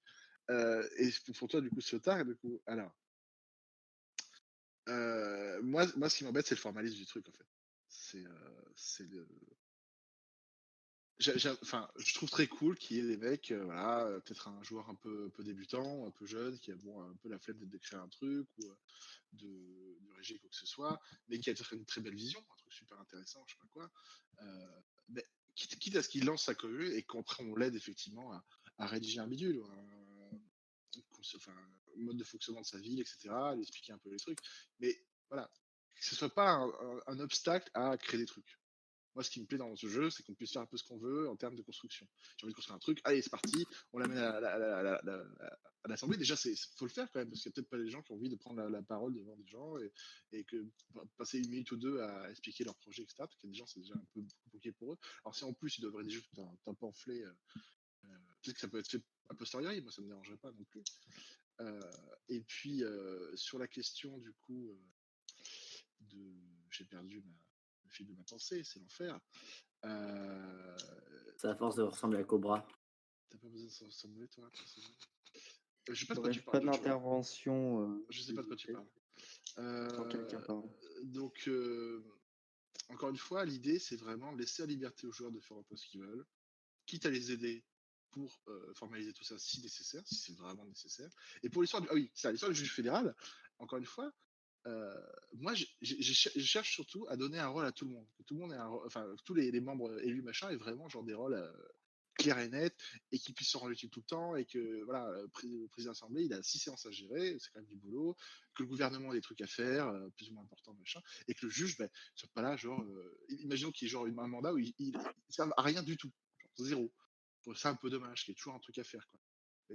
Et pour toi, du coup, Sotar, du coup, alors, moi, ce qui m'embête, c'est le formalisme du truc, en fait. C'est le. Enfin, je trouve très cool qu'il y ait des mecs, voilà, peut-être un joueur un peu débutant, un peu jeune, qui a bon, un peu la flemme de créer un truc ou de réger quoi que ce soit, mais qui a peut-être une très belle vision, un truc super intéressant, je sais pas quoi. Mais quitte à ce qu'il lance sa commune et qu'après on l'aide effectivement à rédiger un bidule, un mode de fonctionnement de sa ville, etc., lui expliquer un peu les trucs. Mais voilà, que ce soit pas un obstacle à créer des trucs. Moi, ce qui me plaît dans ce jeu, c'est qu'on puisse faire un peu ce qu'on veut en termes de construction. J'ai envie de construire un truc, allez, c'est parti, on l'amène à l'Assemblée. Déjà, faut le faire quand même, parce qu'il n'y a peut-être pas des gens qui ont envie de prendre la parole devant des gens et que passer une minute ou deux à expliquer leur projet, etc. Parce qu'il y a des gens, c'est déjà un peu compliqué pour eux. Alors, si en plus ils doivent rédiger un pamphlet, peut-être que ça peut être fait a posteriori, moi ça me dérangerait pas non plus. Et puis, sur la question, du coup, j'ai perdu le fil de ma pensée, c'est l'enfer. C'est à force de ressembler à Cobra. T'as pas besoin de s'en ressembler, toi, précisément. Je sais pas de quoi Bref, tu pas parles, toi, tu vois. d'intervention. Je sais pas de quoi tu s'il vous parles. plaît. Dans quel cas, pardon. Donc, encore une fois, l'idée, c'est vraiment de laisser la liberté aux joueurs de faire un peu ce qu'ils veulent, quitte à les aider pour formaliser tout ça si nécessaire, si c'est vraiment nécessaire. Et pour l'histoire l'histoire du juge fédéral, encore une fois, moi, je cherche surtout à donner un rôle à tout le monde. Que tout le monde ait enfin, tous les membres élus, machin, aient vraiment genre des rôles clairs et nets et qu'ils puissent se rendre utile tout le temps et que, voilà, le président de l'Assemblée, il a 6 séances à gérer, c'est quand même du boulot, que le gouvernement a des trucs à faire, plus ou moins importants, machin, et que le juge, soit pas là, genre, imaginons qu'il y ait genre un mandat où il sert à rien du tout, genre zéro. C'est un peu dommage, qu'il y ait toujours un truc à faire, quoi.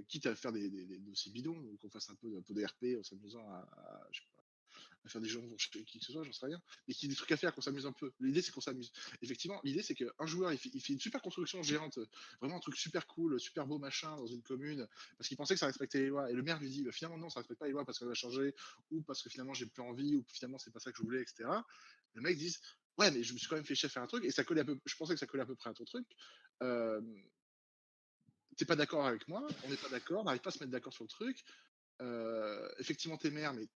Quitte à faire des dossiers bidons, qu'on fasse un peu de RP en s'amusant je sais pas, à faire des gens pour qui que ce soit, j'en sais rien, mais qu'il y ait des trucs à faire, qu'on s'amuse un peu. L'idée, c'est qu'on s'amuse. Effectivement, l'idée, c'est qu'un joueur, il fait une super construction géante, vraiment un truc super cool, super beau machin dans une commune, parce qu'il pensait que ça respectait les lois, et le maire lui dit, finalement, non, ça respecte pas les lois parce que ça va changer, ou parce que finalement, j'ai plus envie, ou finalement, c'est pas ça que je voulais, etc. Le mec dit, ouais, mais je me suis quand même fait chier à faire un truc, et ça collait je pensais que ça collait à peu près à ton truc. T'es pas d'accord avec moi, on n'est pas d'accord, on n'arrive pas à se mettre d'accord sur le truc. Effectivement, t'es maire, mais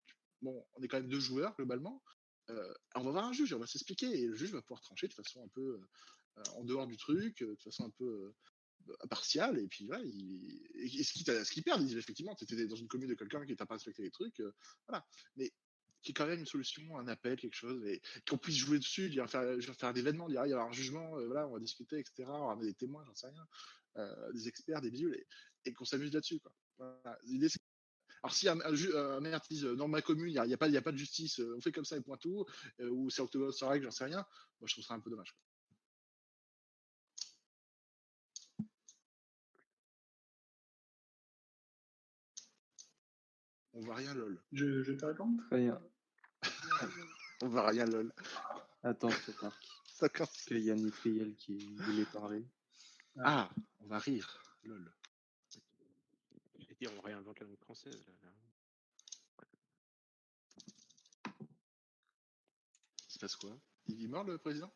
bon, on est quand même 2 joueurs globalement. On va voir un juge, on va s'expliquer, et le juge va pouvoir trancher de façon un peu en dehors du truc, de façon un peu impartiale, et puis voilà, ce qu'il perd, il dit effectivement, t'étais dans une commune de quelqu'un qui t'a pas respecté les trucs, voilà. Mais qui est quand même une solution, un appel, quelque chose, et qu'on puisse jouer dessus, dire, faire un événement, dire, il y a un jugement, voilà, on va discuter, etc., on va ramener des témoins, j'en sais rien, des experts, des bidules, et qu'on s'amuse là-dessus, quoi. Voilà. L'idée, c'est alors, si un maire te dise dans ma commune, il n'y a pas de justice, on fait comme ça et point tout, ou c'est octobre sans règle, j'en sais rien, moi je trouve ça un peu dommage, quoi. On va rien, lol. Je te réponds. Très bien. On va rien, lol. Attends, Sotark. Ça casse. Parce qu'il y a Nitriel qui voulait parler. Ah, on va rire, lol. J'ai dit, on réinvente la langue française. Là. Il se passe quoi? Il est mort, le président?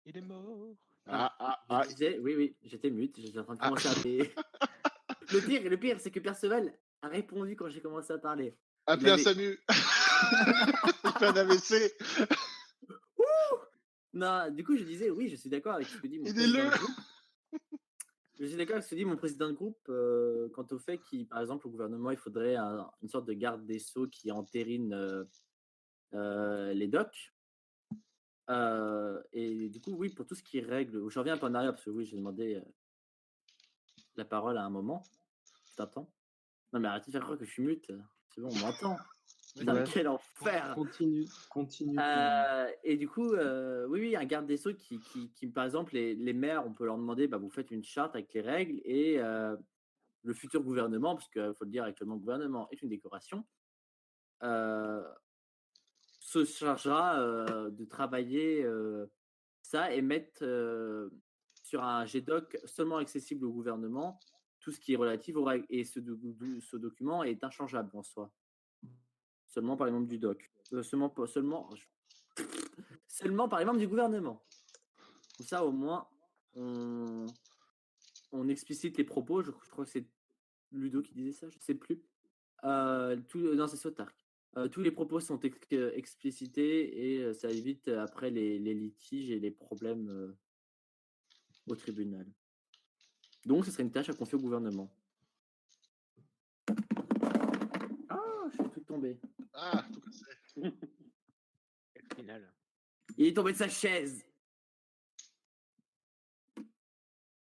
Il est mort. Je disais, oui, j'étais mute, j'étais en train de commencer à appeler. Le pire, c'est que Perceval a répondu quand j'ai commencé à parler. Appelez un SAMU. Il fait un AVC. Non, du coup, je disais, oui, je suis d'accord avec ce que dit mon président de groupe. Je suis d'accord avec ce que dit mon président de groupe quant au fait qu'il, par exemple, au gouvernement, il faudrait une sorte de garde des Sceaux qui entérine les docs. Et du coup, oui, pour tout ce qui règle, je reviens un peu en arrière parce que oui, j'ai demandé la parole à un moment. Tu t'entends? Non, mais arrêtez de faire croire que je suis mute. C'est bon, on m'entend. Putain, Ouais. quel enfer! Continue. Et du coup, oui, un garde des Sceaux qui par exemple, les maires, on peut leur demander, bah, vous faites une charte avec les règles et le futur gouvernement, parce qu'il faut le dire, actuellement, le gouvernement est une décoration, se chargera de travailler ça et mettre sur un GDoc seulement accessible au gouvernement tout ce qui est relatif aux règles. Et ce document est inchangeable en soi. Seulement par les membres du doc. Seulement par les membres du gouvernement. Comme ça, au moins, on explicite les propos. Je crois que c'est Ludo qui disait ça, je ne sais plus. Non, c'est Sotark. Tous les propos sont explicités et ça évite après les litiges et les problèmes au tribunal. Donc, ce serait une tâche à confier au gouvernement. Ah, je suis tout tombé. Ah, tout cassé. Quel final. Il est tombé de sa chaise.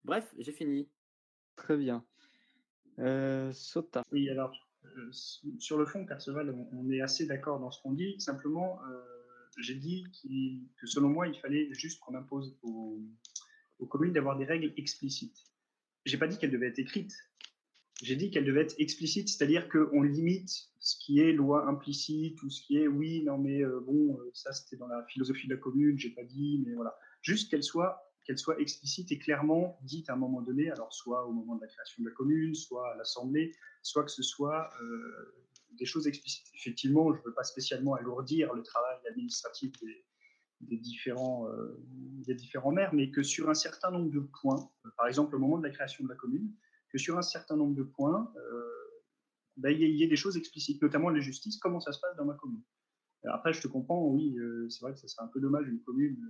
Bref, j'ai fini. Très bien. Sota. Oui, alors, sur le fond, Perceval, on est assez d'accord dans ce qu'on dit. Simplement, j'ai dit que selon moi, il fallait juste qu'on impose aux communes d'avoir des règles explicites. J'ai pas dit qu'elles devaient être écrites. J'ai dit qu'elles devaient être explicites, c'est-à-dire qu'on limite ce qui est loi implicite ou ce qui est oui, non mais bon, ça c'était dans la philosophie de la commune, j'ai pas dit, mais voilà. Juste qu'elles soient qu'elle soit explicite et clairement dite à un moment donné, alors soit au moment de la création de la commune, soit à l'Assemblée, soit que ce soit des choses explicites. Effectivement, je ne veux pas spécialement alourdir le travail administratif des différents maires, mais que sur un certain nombre de points, par exemple au moment de la création de la commune, que sur un certain nombre de points, il y ait des choses explicites, notamment la justice, comment ça se passe dans ma commune. Après, je te comprends, oui, c'est vrai que ça serait un peu dommage une commune,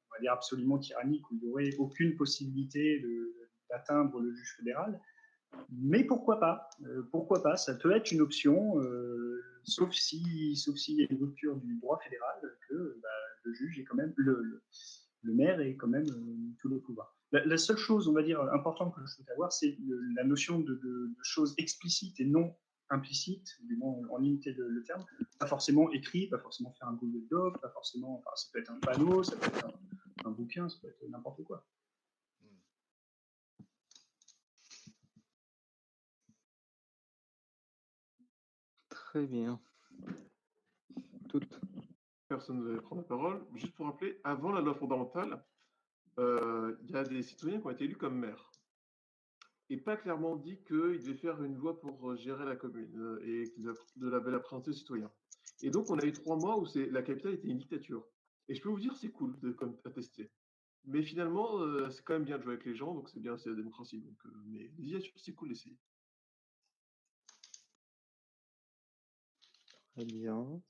on va dire absolument tyrannique, où il n'y aurait aucune possibilité d'atteindre le juge fédéral. Mais pourquoi pas? Pourquoi pas? Ça peut être une option, sauf s'il y a une rupture du droit fédéral, que le juge est quand même le maire est quand même tous les pouvoirs. La seule chose, on va dire, importante que je souhaite avoir, c'est la notion de choses explicites et non implicites, du moins en limiter le terme, pas forcément écrit, pas forcément faire un Google Doc, pas forcément, enfin, ça peut être un panneau, ça peut être un bouquin, ça peut être n'importe quoi. Très bien. Toutes. Personne ne veut prendre la parole. Juste pour rappeler, avant la loi fondamentale, il y a des citoyens qui ont été élus comme maires. Et pas clairement dit qu'ils devaient faire une loi pour gérer la commune et qu'ils avaient la présenter aux citoyens. Et donc, on a eu 3 mois où la capitale était une dictature. Et je peux vous dire, c'est cool à tester. Mais finalement, c'est quand même bien de jouer avec les gens, donc c'est bien, c'est la démocratie. Donc, mais les dictatures, c'est cool d'essayer. Très bien.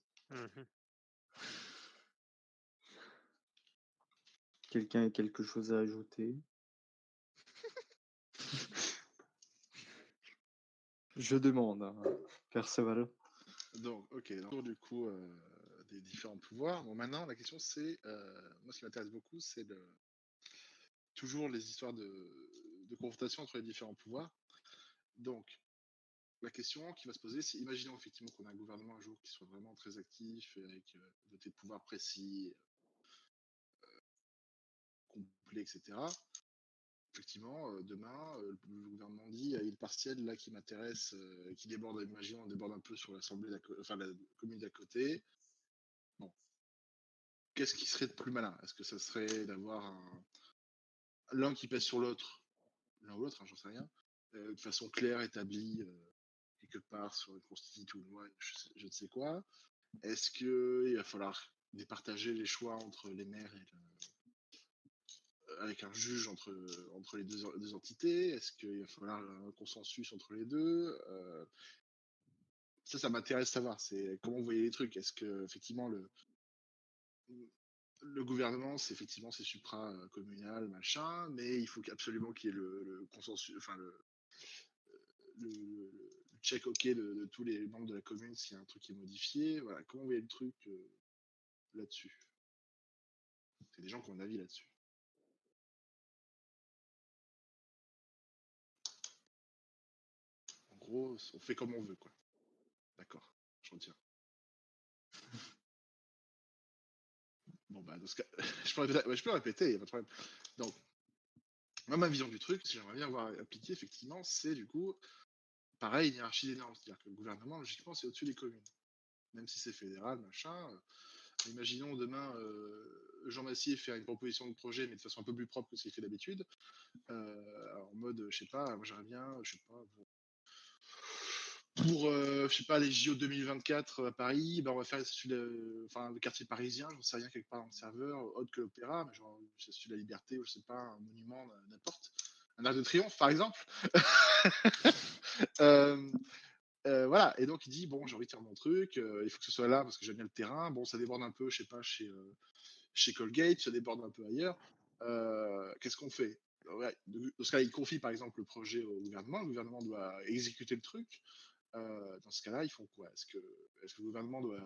Quelqu'un a quelque chose à ajouter? Je demande, hein, Perceval. Donc, ok, donc, du coup, des différents pouvoirs. Bon, maintenant, la question, c'est, moi, ce qui m'intéresse beaucoup, c'est toujours les histoires de confrontation entre les différents pouvoirs. Donc, la question qui va se poser, c'est, imaginons effectivement qu'on a un gouvernement un jour qui soit vraiment très actif, et avec doté de pouvoirs précis, complets, etc. Effectivement, demain, le gouvernement dit, il y a une partielle là qui m'intéresse, qui déborde, imaginons, on déborde un peu sur l'Assemblée, enfin la commune d'à côté. Bon. Qu'est-ce qui serait de plus malin? Est-ce que ça serait d'avoir l'un qui pèse sur l'autre, l'un ou l'autre, hein, j'en sais rien, de façon claire, établie, quelque part sur une constitution ou une loi, je ne sais quoi? Est-ce qu'il va falloir départager les choix entre les maires avec un juge entre les deux entités? Est-ce qu'il va falloir un consensus entre les deux? Ça m'intéresse de savoir. C'est comment vous voyez les trucs. Est-ce que effectivement le gouvernement, c'est effectivement c'est supra-communal, machin, mais il faut absolument qu'il y ait le consensus, enfin le check OK de tous les membres de la commune s'il y a un truc qui est modifié. Voilà, comment vous voyez le truc là-dessus? C'est des gens qui ont un avis là-dessus. En gros, on fait comme on veut, quoi. D'accord, je retiens. Bon, bah, dans ce cas, je peux répéter, il n'y a pas de problème. Donc, moi, ma vision du truc, si j'aimerais bien voir appliqué, effectivement, c'est du coup, pareil, une hiérarchie des normes. C'est-à-dire que le gouvernement, logiquement, c'est au-dessus des communes. Même si c'est fédéral, machin. Imaginons demain, Jean Massier faire une proposition de projet, mais de façon un peu plus propre que ce qu'il fait d'habitude. En mode, je sais pas, moi j'aimerais bien, je sais pas, pour je sais pas, les JO 2024 à Paris, ben on va faire le quartier parisien, j'en sais rien, quelque part dans le serveur, autre que l'opéra, mais genre celui de la Liberté, ou je sais pas, un monument, n'importe. Un arc de triomphe, par exemple. Voilà, et donc il dit, bon, j'ai envie de faire mon truc, il faut que ce soit là parce que j'aime bien le terrain. Bon, ça déborde un peu, je sais pas, chez Colgate, ça déborde un peu ailleurs. Qu'est-ce qu'on fait? Ouais, dans ce cas-là, il confie par exemple le projet au gouvernement, le gouvernement doit exécuter le truc. Dans ce cas-là, ils font quoi? Est-ce que le gouvernement doit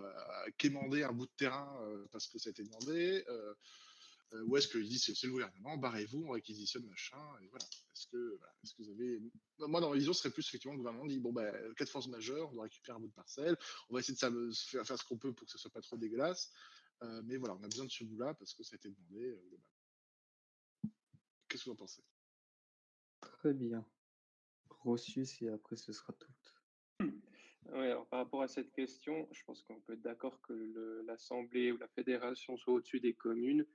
quémander un bout de terrain parce que ça a été demandé? Ou est-ce qu'il dit c'est le gouvernement, barrez-vous, on réquisitionne machin, et voilà. Est-ce que vous avez. Moi, dans ma vision, ce serait plus effectivement le gouvernement dit bon, bah, cas de force majeure, on doit récupérer un bout de parcelle, on va essayer de faire ce qu'on peut pour que ce soit pas trop dégueulasse, mais voilà, on a besoin de ce bout-là parce que ça a été demandé. Qu'est-ce que vous en pensez? Très bien. Grossius, et après ce sera tout. Ouais, alors par rapport à cette question, je pense qu'on peut être d'accord que l'Assemblée ou la fédération soit au-dessus des communes,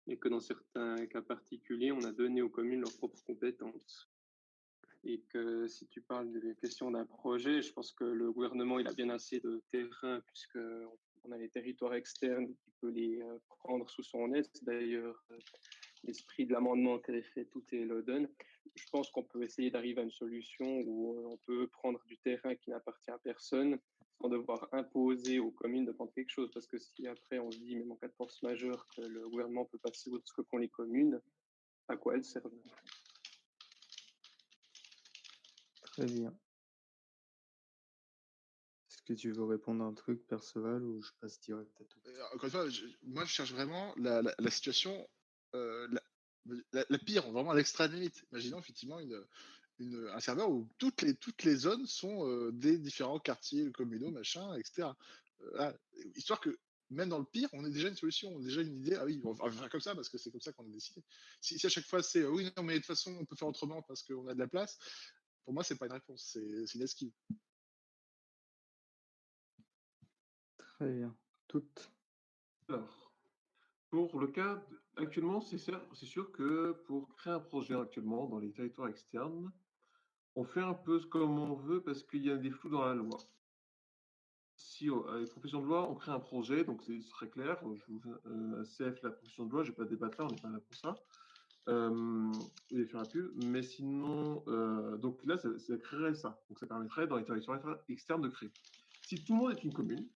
et que dans certains cas particuliers, on a donné aux communes leurs propres compétences. Et que si tu parles des questions d'un projet, je pense que le gouvernement, il a bien assez de terrain, puisqu'on a les territoires externes qui peut les prendre sous son aile. C'est d'ailleurs l'esprit de l'amendement qu'avait fait tout et le donne. Je pense qu'on peut essayer d'arriver à une solution où on peut prendre du terrain qui n'appartient à personne sans devoir imposer aux communes de prendre quelque chose. Parce que si après on se dit, même en cas de force majeure, que le gouvernement peut passer outre ce que font les communes, à quoi elles servent? Très bien. Est-ce que tu veux répondre à un truc, Perceval, ou je passe direct à tout? Encore une fois, moi je cherche vraiment la situation la pire, vraiment à l'extrême limite. Imaginons effectivement un serveur où toutes les zones sont des différents quartiers communaux, machin, etc. Voilà. Histoire que même dans le pire, on ait déjà une solution, on a déjà une idée. Ah oui, on va faire comme ça parce que c'est comme ça qu'on a décidé. Si à chaque fois c'est oui, non, mais de toute façon, on peut faire autrement parce qu'on a de la place, pour moi, c'est pas une réponse, c'est une esquive. Très bien. Toutes. Alors, pour le cas, actuellement, c'est sûr que pour créer un projet actuellement dans les territoires externes, on fait un peu comme on veut parce qu'il y a des flous dans la loi. Si avec proposition de loi, on crée un projet, donc c'est très clair. CF, la proposition de loi, je ne vais pas débattre là, on n'est pas là pour ça. Et faire la pub, mais sinon, donc là, ça créerait ça. Donc ça permettrait dans les territoires externes de créer. Si tout le monde est une commune,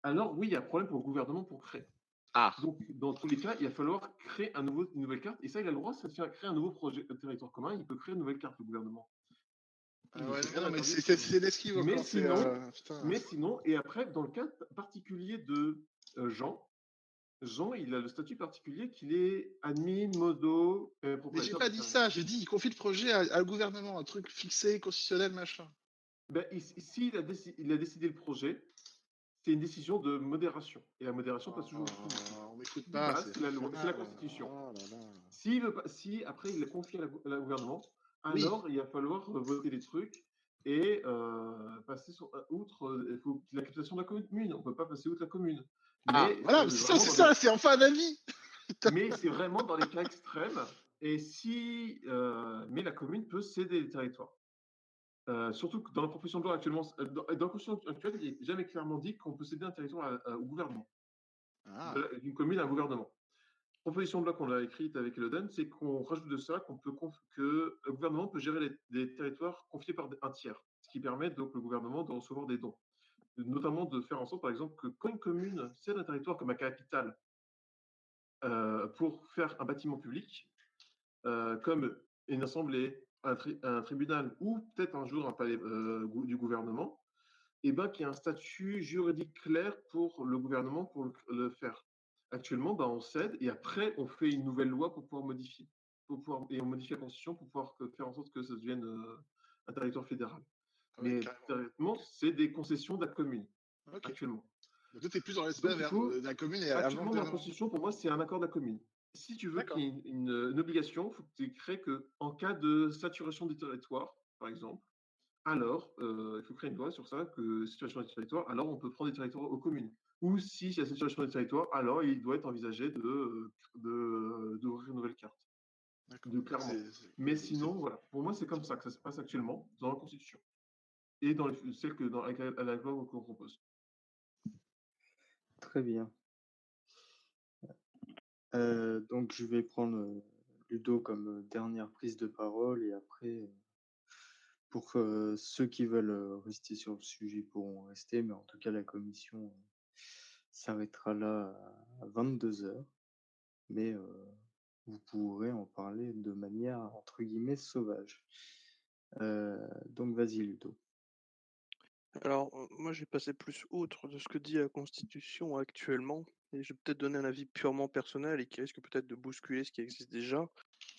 alors oui, il y a un problème pour le gouvernement pour créer. Ah. Donc, dans tous les cas, il va falloir créer une nouvelle carte. Et ça, il a le droit de faire créer un nouveau projet de territoire commun. Il peut créer une nouvelle carte, le gouvernement. Ah ouais, non, mais c'est l'esquive encore. Mais sinon, et après, dans le cas particulier de Jean, il a le statut particulier qu'il est admin, modo, propriétaire. Mais j'ai pas dit ça, j'ai dit il confie le projet à le gouvernement, un truc fixé, constitutionnel, machin. Ben, s'il a décidé le projet, c'est une décision de modération. Et la modération passe toujours. On m'écoute pas. C'est la Constitution. Si après il l'a confié à la gouvernement, alors il va falloir voter des trucs et passer outre l'acceptation de la commune. On ne peut pas passer outre la commune. Mais voilà, c'est ça, c'est enfin un avis. Mais c'est vraiment dans les cas extrêmes. Et mais la commune peut céder les territoires. Surtout que dans la proposition de loi actuellement, dans la Constitution actuelle, il n'est jamais clairement dit qu'on peut céder un territoire au gouvernement. D'une commune à un gouvernement. Proposition de loi qu'on a écrite avec Elodin, c'est qu'on rajoute de ça que le gouvernement peut gérer des territoires confiés par un tiers, ce qui permet donc le gouvernement de recevoir des dons. Notamment de faire en sorte, par exemple, que quand une commune cède un territoire comme un capital pour faire un bâtiment public, comme une assemblée, un tribunal ou peut-être un jour un palais du gouvernement, et ben, qu'il y a un statut juridique clair pour le gouvernement pour le faire. Actuellement, ben, on cède et après, on fait une nouvelle loi pour pouvoir modifier. Et on modifie la Constitution pour pouvoir faire en sorte que ça devienne un territoire fédéral. Mais directement, c'est des concessions de la commune, actuellement. Donc, toi, tu es plus dans l'aspect de la commune et actuellement, dans la Constitution, pour moi, c'est un accord de la commune. Si tu veux qu'il y ait une obligation, il faut que tu crées qu'en cas de saturation des territoires, par exemple, alors il faut créer une loi sur ça, que situation des territoires, alors on peut prendre des territoires aux communes. Ou si il y a saturation des territoires, alors il doit être envisagé d'ouvrir une nouvelle carte. Clairement. Mais sinon, voilà, pour moi, c'est comme ça que ça se passe actuellement dans la Constitution. Et dans celle que avec la loi qu'on propose. Très bien. Donc je vais prendre Ludo comme dernière prise de parole et après, pour ceux qui veulent rester sur le sujet pourront rester, mais en tout cas la commission s'arrêtera là à 22h. Mais vous pourrez en parler de manière entre guillemets sauvage. Donc vas-y Ludo. Alors, moi, je vais passer plus outre de ce que dit la Constitution actuellement, et je vais peut-être donner un avis purement personnel et qui risque peut-être de bousculer ce qui existe déjà.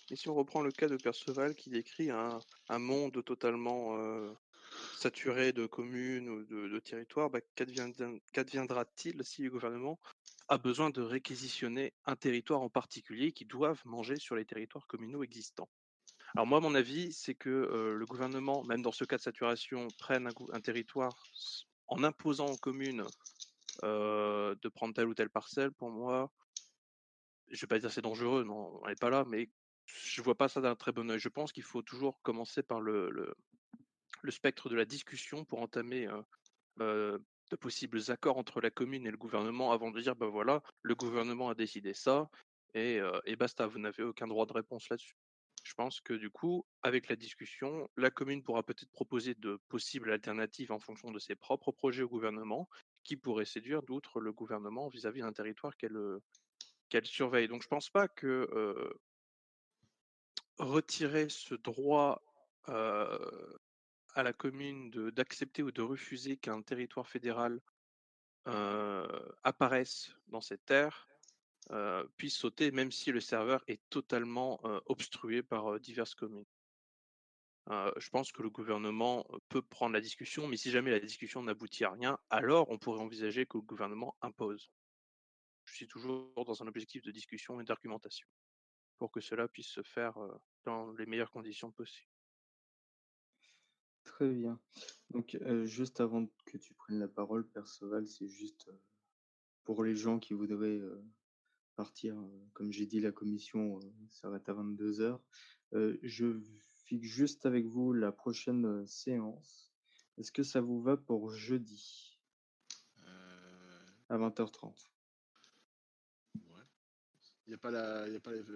Et si on reprend le cas de Perceval qui décrit un monde totalement saturé de communes ou de territoires, qu'adviendra-t-il si le gouvernement a besoin de réquisitionner un territoire en particulier qui doivent manger sur les territoires communaux existants? Alors moi, mon avis, c'est que le gouvernement, même dans ce cas de saturation, prenne un territoire en imposant aux communes de prendre telle ou telle parcelle. Pour moi, je vais pas dire c'est dangereux, non, on n'est pas là, mais je vois pas ça d'un très bon œil. Je pense qu'il faut toujours commencer par le spectre de la discussion pour entamer de possibles accords entre la commune et le gouvernement avant de dire, ben voilà, le gouvernement a décidé ça, et basta, vous n'avez aucun droit de réponse là-dessus. Je pense que du coup, avec la discussion, la commune pourra peut-être proposer de possibles alternatives en fonction de ses propres projets au gouvernement, qui pourraient séduire d'autres le gouvernement vis-à-vis d'un territoire qu'elle surveille. Donc je pense pas que retirer ce droit à la commune d'accepter ou de refuser qu'un territoire fédéral apparaisse dans cette terre puisse sauter, même si le serveur est totalement obstrué par diverses communes. Je pense que le gouvernement peut prendre la discussion, mais si jamais la discussion n'aboutit à rien, alors on pourrait envisager que le gouvernement impose. Je suis toujours dans un objectif de discussion et d'argumentation, pour que cela puisse se faire dans les meilleures conditions possibles. Très bien. Donc, juste avant que tu prennes la parole, Perceval, c'est juste pour les gens qui voudraient partir. Comme j'ai dit, la commission s'arrête à 22h. Je fixe juste avec vous la prochaine séance. Est-ce que ça vous va pour jeudi à 20h30? Ouais. Il n'y a pas la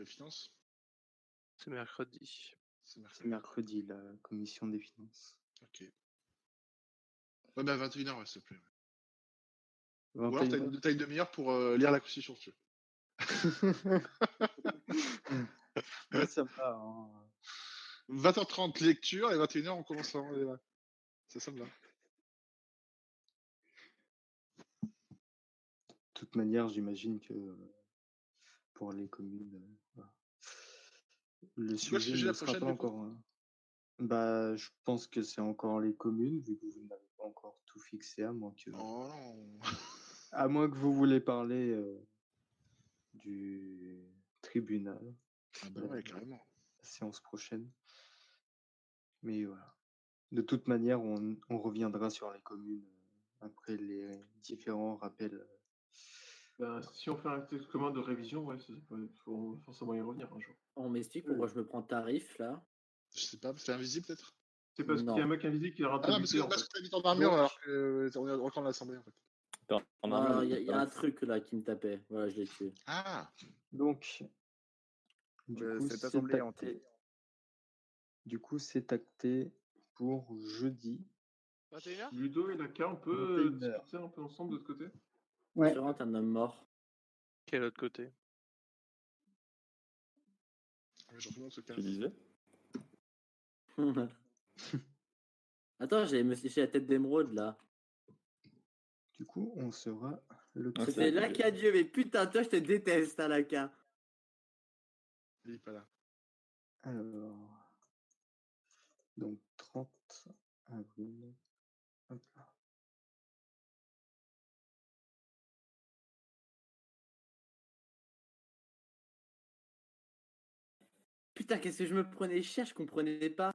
finance? C'est mercredi. C'est C'est mercredi, la commission des finances. Ok. Ouais, bah 21h, s'il te plaît. Ou alors 21h. t'as une demi-heure pour lire la constitution, si tu veux. Moi, ça me va. Hein. 20h30 lecture et 21h on commence à les débat. Ça me va. De toute manière, j'imagine que pour les communes, voilà. Le C'est quoi le sujet sujet ne la sera prochaine, pas du coup? encore. Bah, je pense que c'est encore les communes, vu que vous n'avez pas encore tout fixé, à moins que, Oh non. à moins que vous voulez parler du tribunal, Ah bah ouais, carrément. la séance prochaine. Mais voilà. De toute manière, on reviendra sur les communes après les différents rappels. Bah, si on fait un texte commun de révision, ouais, il faut forcément y revenir un jour. On m'explique pourquoi je me prends tarif là. Je sais pas, c'est invisible peut-être? C'est parce qu'il y a un mec invisible qui est en Ah train non, de buter, en parce fait. que t'as mis ton armure Donc- alors qu'on est au camp de l'Assemblée en fait. Il y a un truc là qui me tapait. Voilà, je l'ai tué. Ah. Donc, du coup, cette c'est assemblée est acté. hantée. Du coup, c'est acté pour jeudi. 21h? Ludo et Laka, on peut 21h. discuter un peu ensemble de l'autre côté? Ouais. Tu rentres un homme mort. Quel autre côté? Tu disais? Attends, j'ai la tête d'émeraude là. Du coup, on sera le Ah, C'était Laka Dieu, mais putain, toi je te déteste, hein, Laka. Il est pas là. Alors, donc 30 avril. Hop là. Putain, qu'est-ce que je me prenais cher, je comprenais pas.